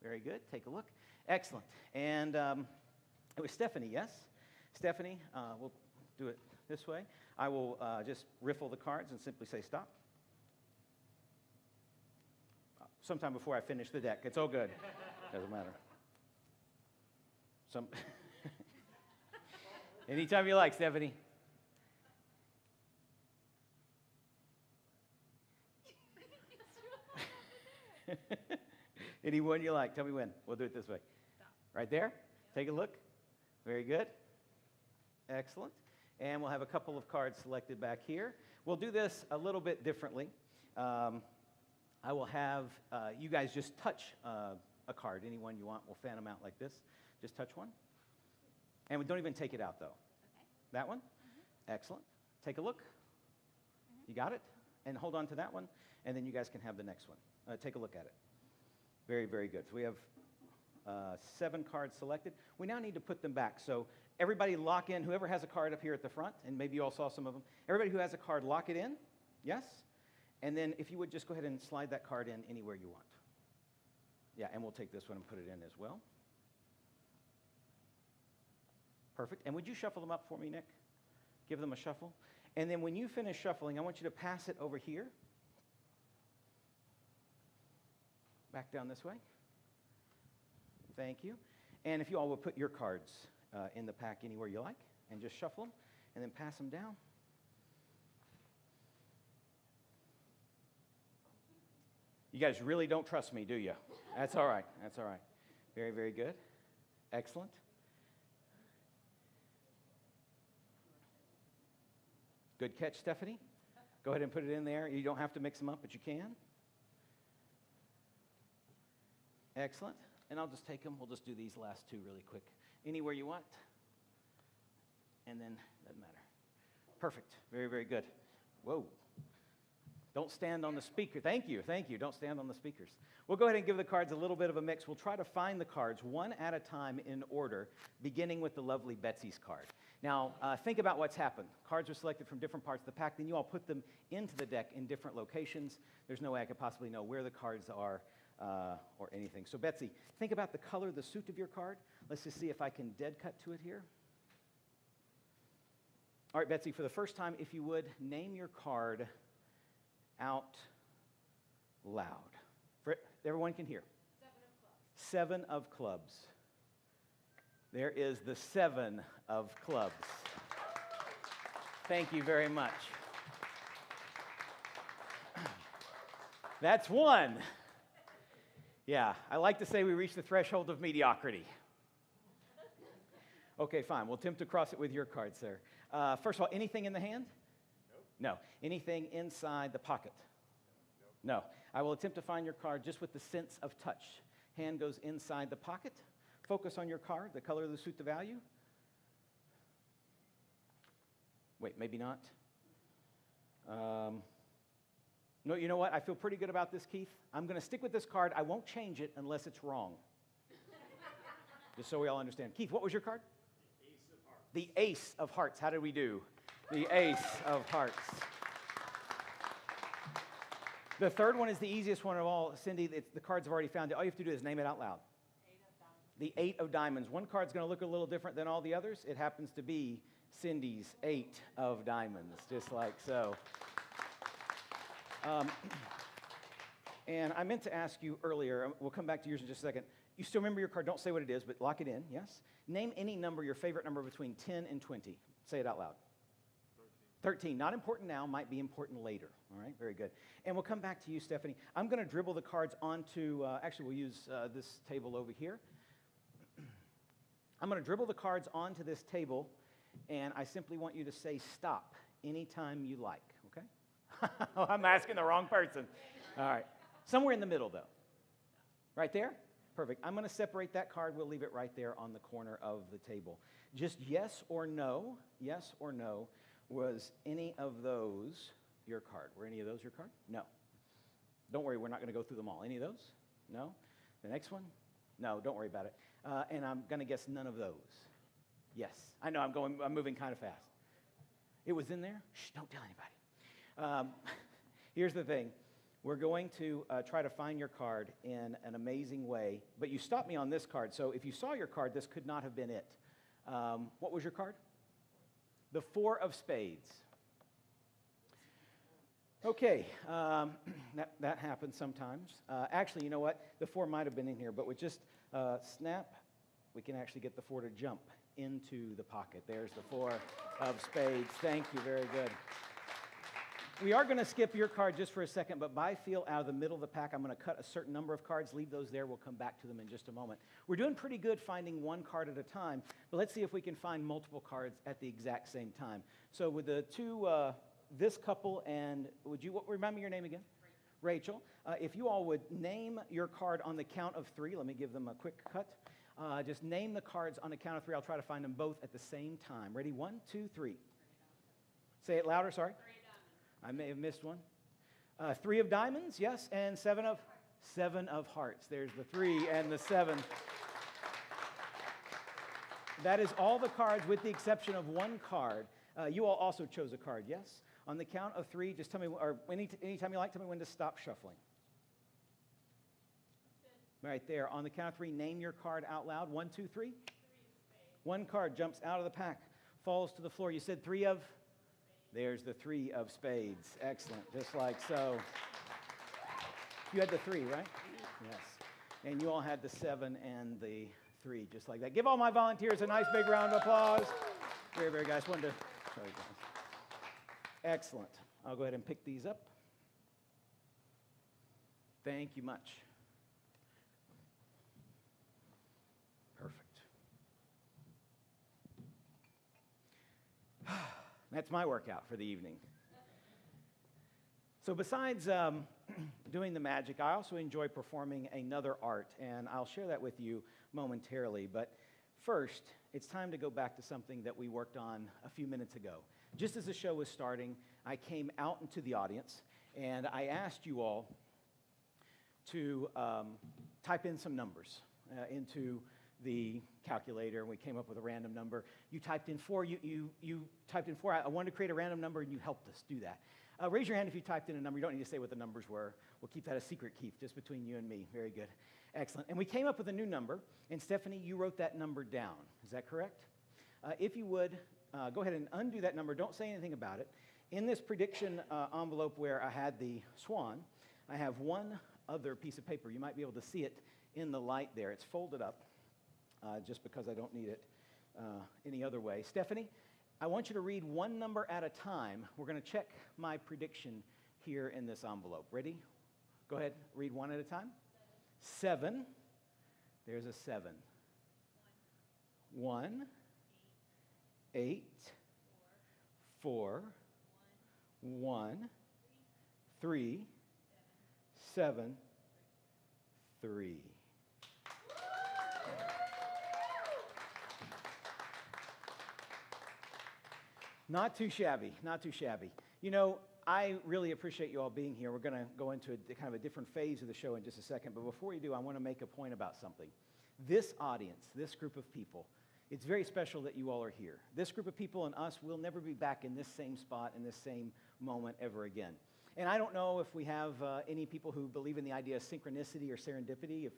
Very good. Take a look. Excellent. And it was Stephanie, yes? Stephanie, we'll do it this way. I will just riffle the cards and simply say stop. Sometime before I finish the deck. It's all good. Doesn't matter. Anytime you like, Stephanie. Anyone you like. Tell me when. We'll do it this way. Stop. Right there? Take a look. Very good. Excellent. And we'll have a couple of cards selected back here. We'll do this a little bit differently. I will have you guys just touch a card. Any one you want. We'll fan them out like this. Just touch one. And we don't even take it out, though. Okay. That one? Excellent. Take a look. You got it? And hold on to that one. And then you guys can have the next one. Take a look at it. Very, very good. So we have 7 cards selected. We now need to put them back. So everybody lock in. Whoever has a card up here at the front, and maybe you all saw some of them. Everybody who has a card, lock it in. Yes? And then if you would just go ahead and slide that card in anywhere you want. Yeah, and we'll take this one and put it in as well. Perfect. And would you shuffle them up for me, Nick? Give them a shuffle. And then when you finish shuffling, I want you to pass it over here. Back down this way. Thank you. And if you all will put your cards in the pack anywhere you like, and just shuffle them, and then pass them down. You guys really don't trust me, do you? That's all right. That's all right. Very, very good. Excellent. Good catch, Stephanie. Go ahead and put it in there. You don't have to mix them up, but you can. Excellent. And I'll just take them. We'll just do these last 2 really quick. Anywhere you want. And then, doesn't matter. Perfect. Very, very good. Whoa. Don't stand on the speaker. Thank you. Thank you. Don't stand on the speakers. We'll go ahead and give the cards a little bit of a mix. We'll try to find the cards one at a time in order, beginning with the lovely Betsy's card. Now, think about what's happened. Cards are selected from different parts of the pack. Then you all put them into the deck in different locations. There's no way I could possibly know where the cards are or anything. So, Betsy, think about the color, the suit of your card. Let's just see if I can dead cut to it here. All right, Betsy, for the first time, if you would, name your card out loud. Everyone can hear. 7 of clubs. There is the 7 of clubs. Thank you very much. That's 1. Yeah, I like to say we reached the threshold of mediocrity. Okay, fine. We'll attempt to cross it with your card, sir. First of all, anything in the hand? No. Anything inside the pocket? No. I will attempt to find your card just with the sense of touch. Hand goes inside the pocket. Focus on your card, the color of the suit, the value. Wait, maybe not. No, you know what? I feel pretty good about this, Keith. I'm going to stick with this card. I won't change it unless it's wrong. Just so we all understand. Keith, what was your card? The Ace of Hearts. How did we do? The Ace of Hearts. The third one is the easiest one of all. Cindy, the cards have already found it. All you have to do is name it out loud. 8 of diamonds. The 8 of diamonds. One card's going to look a little different than all the others. It happens to be Cindy's 8 of diamonds, just like so. And I meant to ask you earlier, we'll come back to yours in just a second. You still remember your card. Don't say what it is, but lock it in, yes? Name any number, your favorite number between 10 and 20. Say it out loud. 13. Not important now, might be important later. All right, very good. And we'll come back to you, Stephanie. I'm going to dribble the cards onto, actually we'll use this table over here. I'm going to dribble the cards onto this table, and I simply want you to say stop anytime you like, okay? I'm asking the wrong person. All right. Somewhere in the middle, though. Right there? Perfect. I'm going to separate that card. We'll leave it right there on the corner of the table. Just yes or no, was any of those your card? Were any of those your card? No. Don't worry, we're not going to go through them all. Any of those? No? The next one? No, don't worry about it. And I'm going to guess none of those. Yes. I know, I'm moving kind of fast. It was in there? Shh, don't tell anybody. Here's the thing. We're going to try to find your card in an amazing way. But you stopped me on this card. So if you saw your card, this could not have been it. What was your card? The 4 of spades. Okay, that happens sometimes. Actually, you know what? The 4 might have been in here, but with just snap, we can actually get the 4 to jump into the pocket. There's the 4 of spades. Thank you, very good. We are going to skip your card just for a second, but by feel out of the middle of the pack, I'm going to cut a certain number of cards, leave those there. We'll come back to them in just a moment. We're doing pretty good finding one card at a time, but let's see if we can find multiple cards at the exact same time. So with the two, this couple, and remind me your name again? Rachel. If you all would name your card on the count of 3, let me give them a quick cut. Just name the cards on the count of 3. I'll try to find them both at the same time. Ready? 1, 2, 3. Say it louder, sorry. I may have missed one. 3 of diamonds, yes, and 7 of hearts. There's the 3 and the 7. That is all the cards with the exception of one card. You all also chose a card, yes? On the count of 3, just tell me, or anytime you like, tell me when to stop shuffling. Right there. On the count of 3, name your card out loud. 1, 2, 3. One card jumps out of the pack, falls to the floor. You said 3 of? There's the 3 of spades. Excellent. Just like so. You had the 3, right? Yes. And you all had the 7 and the 3, just like that. Give all my volunteers a nice big round of applause. Very, very guys. Wanted to show you guys. Excellent. I'll go ahead and pick these up. Thank you much. Perfect. That's my workout for the evening. So besides doing the magic, I also enjoy performing another art, and I'll share that with you momentarily. But first, it's time to go back to something that we worked on a few minutes ago. Just as the show was starting, I came out into the audience, and I asked you all to type in some numbers into the calculator, and we came up with a random number. You typed in 4. You typed in 4. I wanted to create a random number, and you helped us do that. Raise your hand if you typed in a number. You don't need to say what the numbers were. We'll keep that a secret, Keith, just between you and me. Very good. Excellent. And we came up with a new number, and Stephanie, you wrote that number down. Is that correct? If you would, go ahead and undo that number. Don't say anything about it. In this prediction envelope where I had the swan, I have one other piece of paper. You might be able to see it in the light there. It's folded up just because I don't need it any other way. Stephanie, I want you to read one number at a time. We're going to check my prediction here in this envelope. Ready? Go ahead. Read one at a time. 7. There's a 7. 1. 8. 4. 1. 3. 7. 3. Not too shabby, not too shabby. You know, I really appreciate you all being here. We're going to go into kind of a different phase of the show in just a second. But before we do, I want to make a point about something. This audience, this group of people, it's very special that you all are here. This group of people and us will never be back in this same spot, in this same moment ever again. And I don't know if we have any people who believe in the idea of synchronicity or serendipity.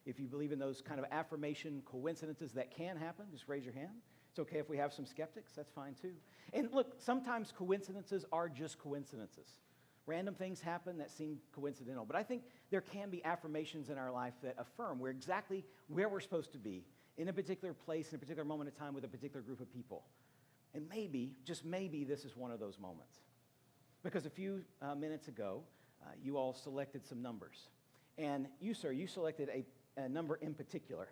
If you believe in those kind of affirmation coincidences that can happen, just raise your hand. It's okay if we have some skeptics. That's fine too. And look, sometimes coincidences are just coincidences. Random things happen that seem coincidental. But I think there can be affirmations in our life that affirm we're exactly where we're supposed to be in a particular place, in a particular moment of time with a particular group of people. And maybe, just maybe, this is one of those moments. Because a few minutes ago, you all selected some numbers. And you, sir, you selected a number in particular.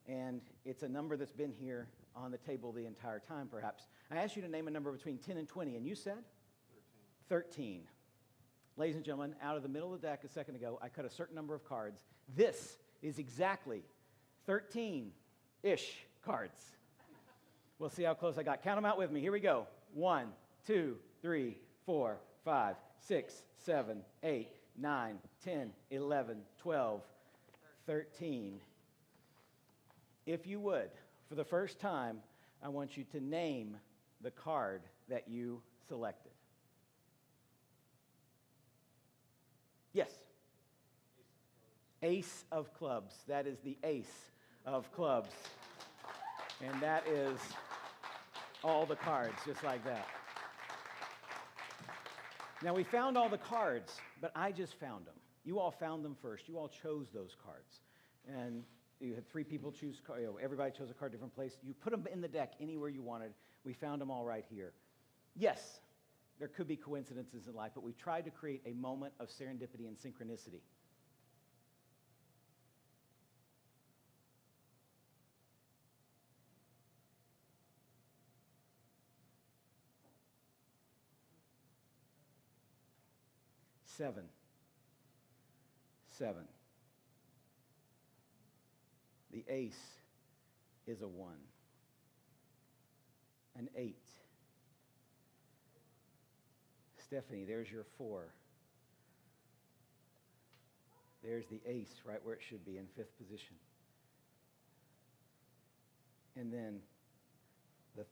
And it's a number that's been here on the table the entire time, perhaps. I asked you to name a number between 10 and 20, and you said? 13. Ladies and gentlemen, out of the middle of the deck a second ago, I cut a certain number of cards. This is exactly 13-ish cards. We'll see how close I got. Count them out with me. Here we go. 1, 2, 3, 4, 5, 6, 7, 8, 9, 10, 11, 12, 13. If you would, for the first time, I want you to name the card that you selected. Yes. Ace of clubs. That is the ace of clubs. And that is all the cards, just like that. Now, we found all the cards, but I just found them. You all found them first. You all chose those cards. And you had 3 people choose, everybody chose a card, different place. You put them in the deck anywhere you wanted. We found them all right here. Yes, there could be coincidences in life, but we tried to create a moment of serendipity and synchronicity. Seven. The ace is a 1. An 8. Stephanie, there's your 4. There's the ace right where it should be in 5th position. And then the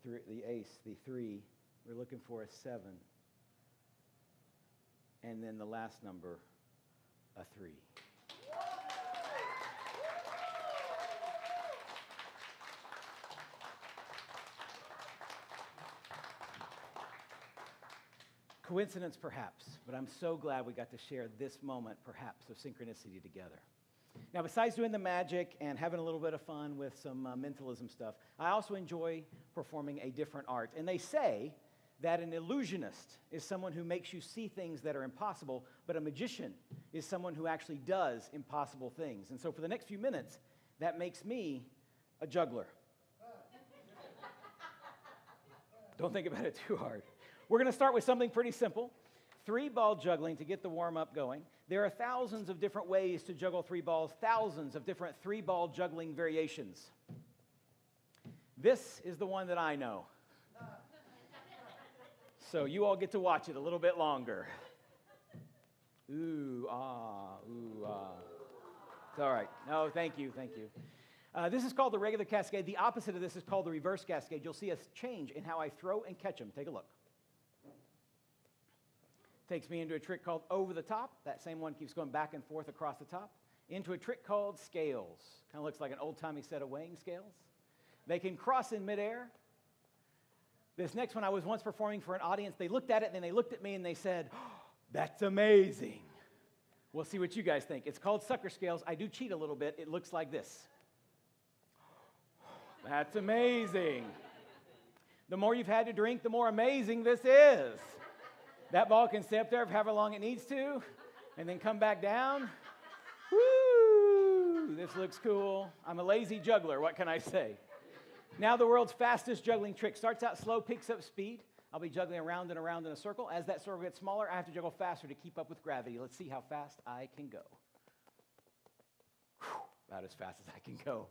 ace, the 3, we're looking for a 7. And then the last number, a 3. Coincidence, perhaps, but I'm so glad we got to share this moment, perhaps, of synchronicity together. Now, besides doing the magic and having a little bit of fun with some mentalism stuff, I also enjoy performing a different art. And they say that an illusionist is someone who makes you see things that are impossible, but a magician is someone who actually does impossible things. And so for the next few minutes, that makes me a juggler. Don't think about it too hard. We're going to start with something pretty simple. 3-ball juggling to get the warm-up going. There are thousands of different ways to juggle 3 balls, thousands of different 3-ball juggling variations. This is the one that I know. So you all get to watch it a little bit longer. Ooh, ah, ooh, ah. It's all right. No, thank you. This is called the regular cascade. The opposite of this is called the reverse cascade. You'll see a change in how I throw and catch them. Take a look. Takes me into a trick called over the top. That same one keeps going back and forth across the top. Into a trick called scales. Kind of looks like an old-timey set of weighing scales. They can cross in midair. This next one I was once performing for an audience. They looked at it, and then they looked at me, and they said, oh, that's amazing. We'll see what you guys think. It's called sucker scales. I do cheat a little bit. It looks like this. That's amazing. The more you've had to drink, the more amazing this is. That ball can stay up there for however long it needs to, and then come back down. Woo! This looks cool. I'm a lazy juggler, what can I say? Now the world's fastest juggling trick. Starts out slow, picks up speed. I'll be juggling around and around in a circle. As that circle gets smaller, I have to juggle faster to keep up with gravity. Let's see how fast I can go. Whew, about as fast as I can go.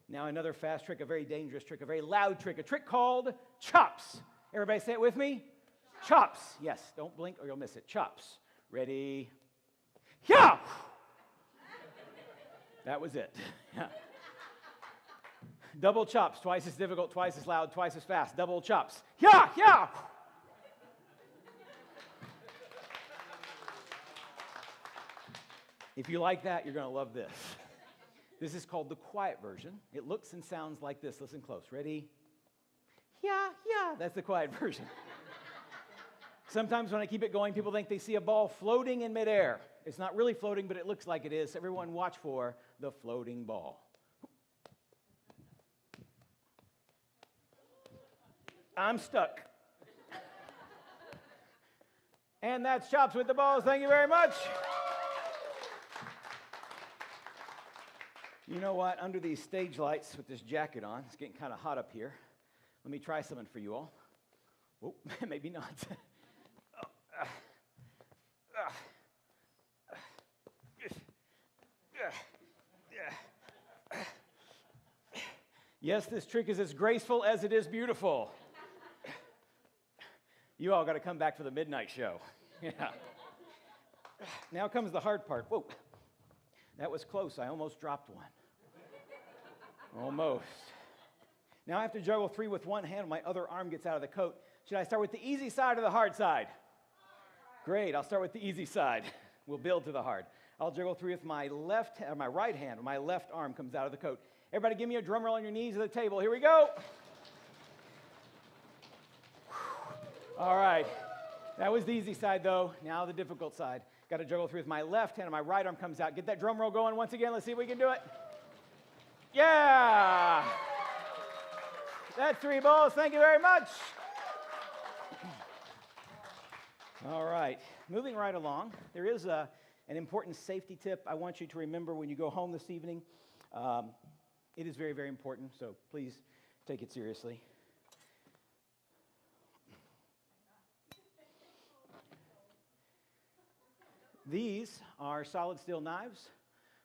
Now another fast trick, a very dangerous trick, a very loud trick, a trick called chops. Everybody say it with me? Chops. Yes, don't blink or you'll miss it. Chops. Ready? Yeah! That was it. Yeah. Double chops, twice as difficult, twice as loud, twice as fast. Double chops. Yeah! If you like that, you're going to love this. This is called the quiet version. It looks and sounds like this. Listen close. Ready? Yeah. That's the quiet version. Sometimes when I keep it going, people think they see a ball floating in midair. It's not really floating, but it looks like it is. Everyone watch for the floating ball. I'm stuck. And that's Chops with the Balls. Thank you very much. You know what? Under these stage lights with this jacket on, it's getting kind of hot up here. Let me try something for you all. Oh, maybe not. Yes, this trick is as graceful as it is beautiful. You all got to come back for the midnight show. Yeah. Now comes the hard part. Whoa. That was close. I almost dropped one. Almost. Now I have to juggle 3 with one hand. My other arm gets out of the coat. Should I start with the easy side or the hard side? Great. I'll start with the easy side. We'll build to the hard. I'll juggle 3 with my my right hand. My left arm comes out of the coat. Everybody give me a drum roll on your knees at the table. Here we go. All right. That was the easy side, though. Now the difficult side. Got to juggle 3 with my left hand, and my right arm comes out. Get that drum roll going once again. Let's see if we can do it. Yeah. That's 3 balls. Thank you very much. All right. Moving right along, there is an important safety tip I want you to remember when you go home this evening. It is very, very important, so please take it seriously. These are solid steel knives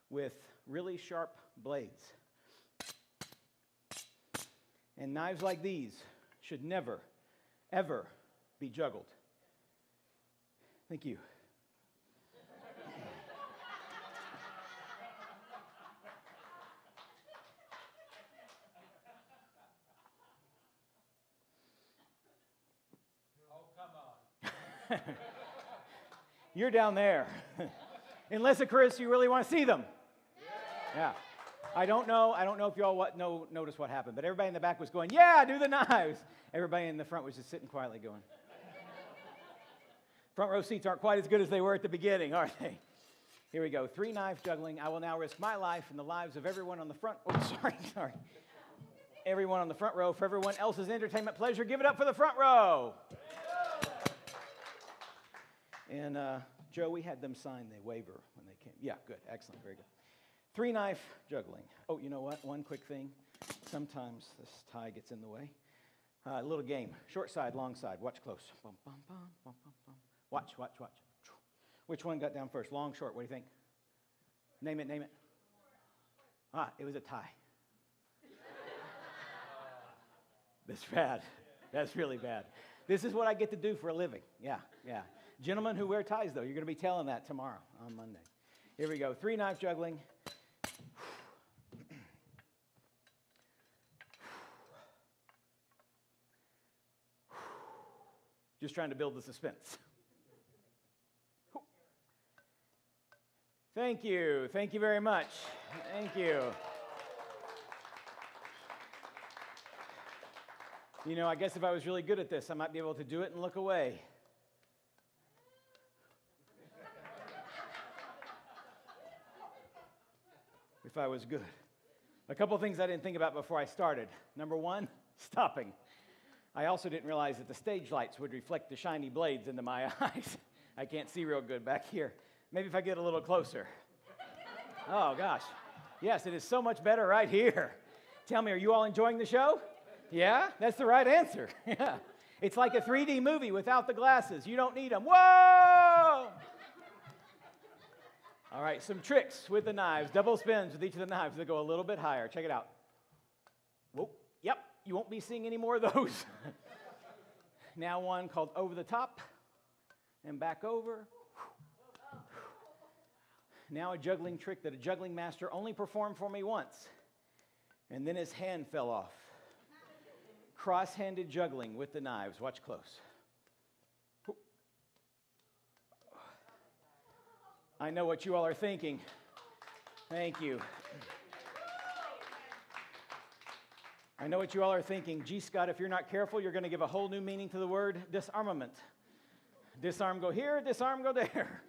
with really sharp blades. And knives like these should never, ever be juggled. Thank you. You're down there. Unless, of course, you really want to see them. Yeah. I don't know if you all noticed what happened, but everybody in the back was going, yeah, do the knives. Everybody in the front was just sitting quietly going. Front row seats aren't quite as good as they were at the beginning, are they? Here we go. 3 knife juggling. I will now risk my life and the lives of everyone on the front. Oh, sorry. Everyone on the front row for everyone else's entertainment pleasure. Give it up for the front row. And Joe, we had them sign the waiver when they came. Yeah, good. Excellent. Very good. 3 knife juggling. Oh, you know what? One quick thing. Sometimes this tie gets in the way. A little game. Short side, long side. Watch close. Bum, bum, bum, bum, bum, bum. Watch. Which one got down first? Long, short. What do you think? Name it. Ah, it was a tie. That's bad. That's really bad. This is what I get to do for a living. Yeah. Gentlemen who wear ties, though, you're going to be telling that tomorrow on Monday. Here we go. 3 knife juggling. Just trying to build the suspense. Thank you. Thank you very much. Thank you. You know, I guess if I was really good at this, I might be able to do it and look away. If I was good. A couple things I didn't think about before I started. Number 1, stopping. I also didn't realize that the stage lights would reflect the shiny blades into my eyes. I can't see real good back here. Maybe if I get a little closer. Oh, gosh. Yes, it is so much better right here. Tell me, are you all enjoying the show? Yeah? That's the right answer. Yeah. It's like a 3D movie without the glasses. You don't need them. Whoa! All right, some tricks with the knives. Double spins with each of the knives that go a little bit higher. Check it out. Whoa. Yep, you won't be seeing any more of those. Now one called over the top and back over. Now a juggling trick that a juggling master only performed for me once. And then his hand fell off. Cross-handed juggling with the knives. Watch close. I know what you all are thinking. Thank you. I know what you all are thinking. Gee, Scott, if you're not careful, you're going to give a whole new meaning to the word disarmament. Disarm go here, disarm go there.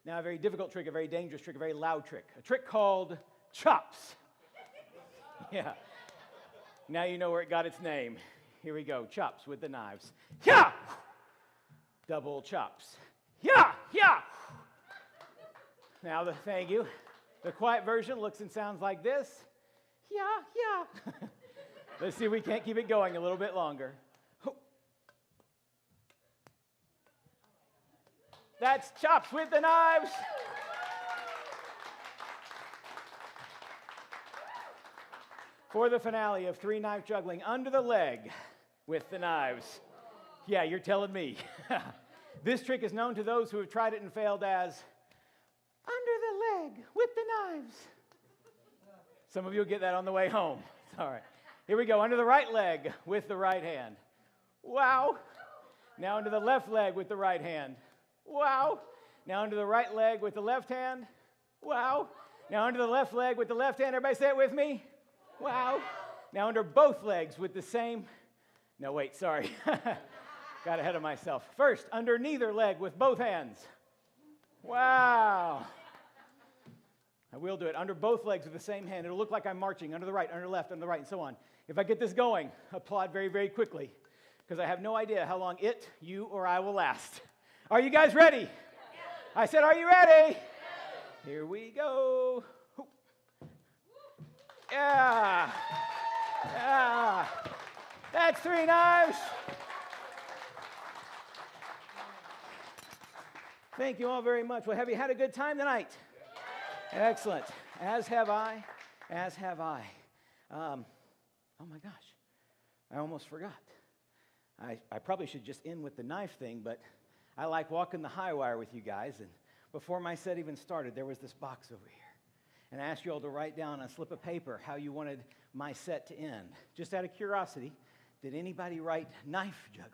Now, a very difficult trick, a very dangerous trick, a very loud trick. A trick called chops. Yeah. Now you know where it got its name. Here we go. Chops with the knives. Yeah! Double chops. Yeah! Now, thank you. The quiet version looks and sounds like this. Yeah. Let's see if we can't keep it going a little bit longer. That's chops with the knives. for the finale of 3-knife juggling, under the leg with the knives. Yeah, you're telling me. This trick is known to those who have tried it and failed as under the leg with the knives. Some of you will get that on the way home. All right. Here we go. Under the right leg with the right hand. Wow. Now under the left leg with the right hand. Wow. Now under the right leg with the left hand. Wow. Now under the left leg with the left hand. Everybody say it with me. Wow. Now under both legs with the same. No, wait, sorry. Got ahead of myself. First, under neither leg with both hands. Wow. I will do it under both legs with the same hand. It'll look like I'm marching under the right, under the left, under the right, and so on. If I get this going, applaud very, very quickly, because I have no idea how long it, you, or I will last. Are you guys ready? Yes. I said, are you ready? Yes. Here we go. Yeah. Yeah. That's 3 knives. Thank you all very much. Well, have you had a good time tonight? Excellent. As have I. As have I. Oh my gosh. I almost forgot. I probably should just end with the knife thing, but I like walking the high wire with you guys. And before my set even started, there was this box over here. And I asked you all to write down on a slip of paper how you wanted my set to end. Just out of curiosity, did anybody write knife juggling?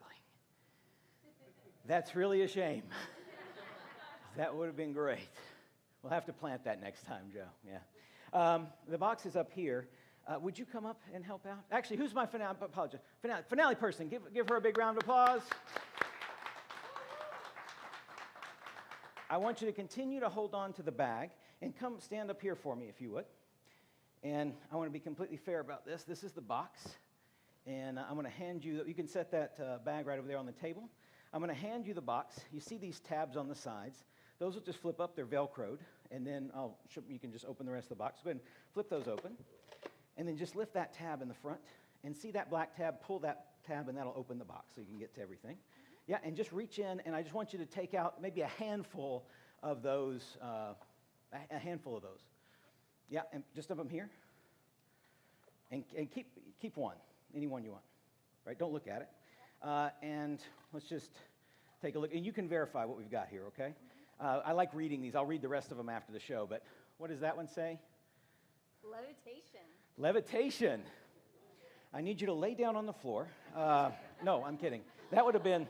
That's really a shame. That would have been great. We'll have to plant that next time, Joe. Yeah. The box is up here. Would you come up and help out? Actually, who's my finale person? Give her a big round of applause. I want you to continue to hold on to the bag and come stand up here for me, if you would. And I want to be completely fair about this. This is the box. And I'm going to hand you, you can set that bag right over there on the table. I'm going to hand you the box. You see these tabs on the sides. Those will just flip up. They're Velcroed. And then you can just open the rest of the box. Go ahead and flip those open. And then just lift that tab in the front. And see that black tab? Pull that tab, and that'll open the box so you can get to everything. Yeah, and just reach in, and I just want you to take out maybe a handful of those. A handful of those. Yeah, and just of them here. And keep one. Any one you want. Right? Don't look at it. And let's just take a look. And you can verify what we've got here, okay? I like reading these. I'll read the rest of them after the show. But what does that one say? Levitation. Levitation. I need you to lay down on the floor. No, I'm kidding. That would have been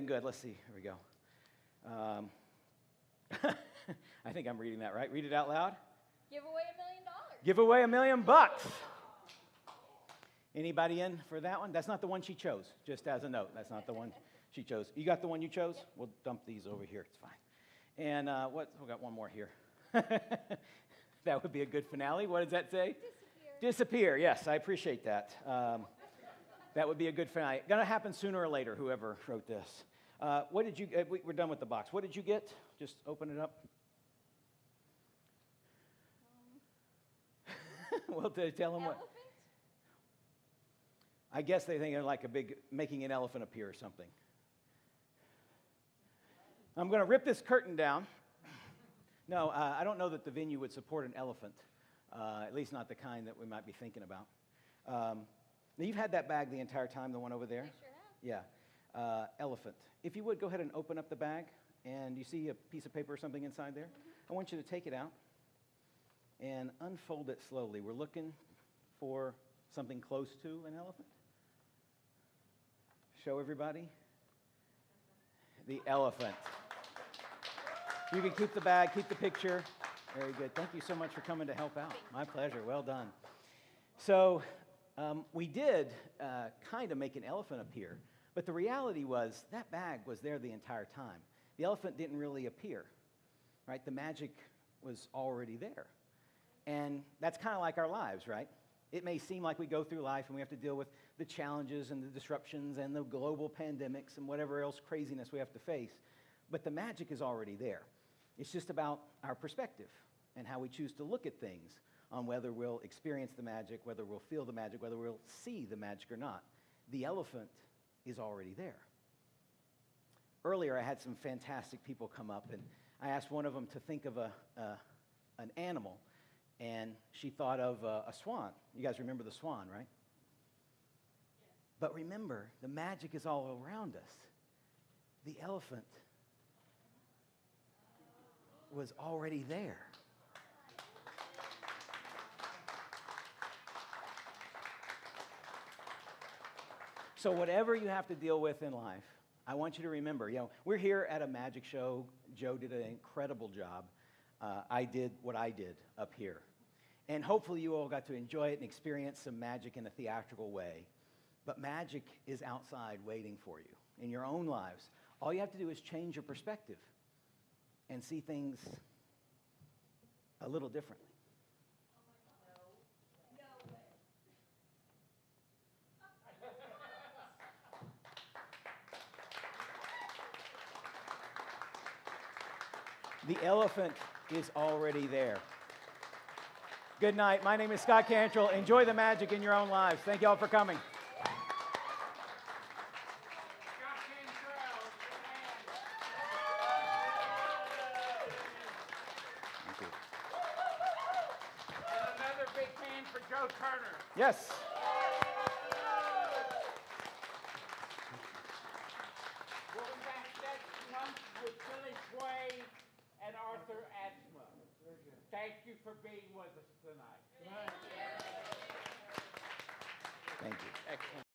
good. Let's see. Here we go. I think I'm reading that right. Read it out loud. Give away $1 million. Give away $1 million. Anybody in for that one? That's not the one she chose, just as a note. That's not the one she chose. You got the one you chose? Yep. We'll dump these over here. It's fine. And we got one more here. That would be a good finale. What does that say? Disappear. Yes, I appreciate that. That would be a good finale. Going to happen sooner or later, whoever wrote this. What did you we're done with the box. What did you get? Just open it up. Well, tell them what. I guess they think of like making an elephant appear or something. I'm going to rip this curtain down. No, I don't know that the venue would support an elephant, at least not the kind that we might be thinking about. Now, you've had that bag the entire time, the one over there? I sure have. Yeah. Elephant. If you would, go ahead and open up the bag, and you see a piece of paper or something inside there? Mm-hmm. I want you to take it out and unfold it slowly. We're looking for something close to an elephant. Show everybody. The elephant. You can keep the bag, keep the picture. Very good. Thank you so much for coming to help out. My pleasure. Well done. So we did kind of make an elephant appear, but the reality was that bag was there the entire time. The elephant didn't really appear, right? The magic was already there. And that's kind of like our lives, right? It may seem like we go through life and we have to deal with the challenges and the disruptions and the global pandemics and whatever else craziness we have to face, but the magic is already there. It's just about our perspective and how we choose to look at things on whether we'll experience the magic, whether we'll feel the magic, whether we'll see the magic or not. The elephant is already there. Earlier, I had some fantastic people come up, and I asked one of them to think of an animal and she thought of a swan. You guys remember the swan, right? But remember, the magic is all around us. The elephant was already there. So whatever you have to deal with in life, I want you to remember, we're here at a magic show. Joe did an incredible job. I did what I did up here. And hopefully you all got to enjoy it and experience some magic in a theatrical way. But magic is outside waiting for you in your own lives. All you have to do is change your perspective and see things a little differently. The elephant is already there. Good night. My name is Scott Cantrell. Enjoy the magic in your own lives. Thank you all for coming. Thank you. And another big hand for Joe Turner. Yes. We'll be back next month with Billy Sway and Arthur Atzma. Thank you for being with us tonight. Thank you. Excellent.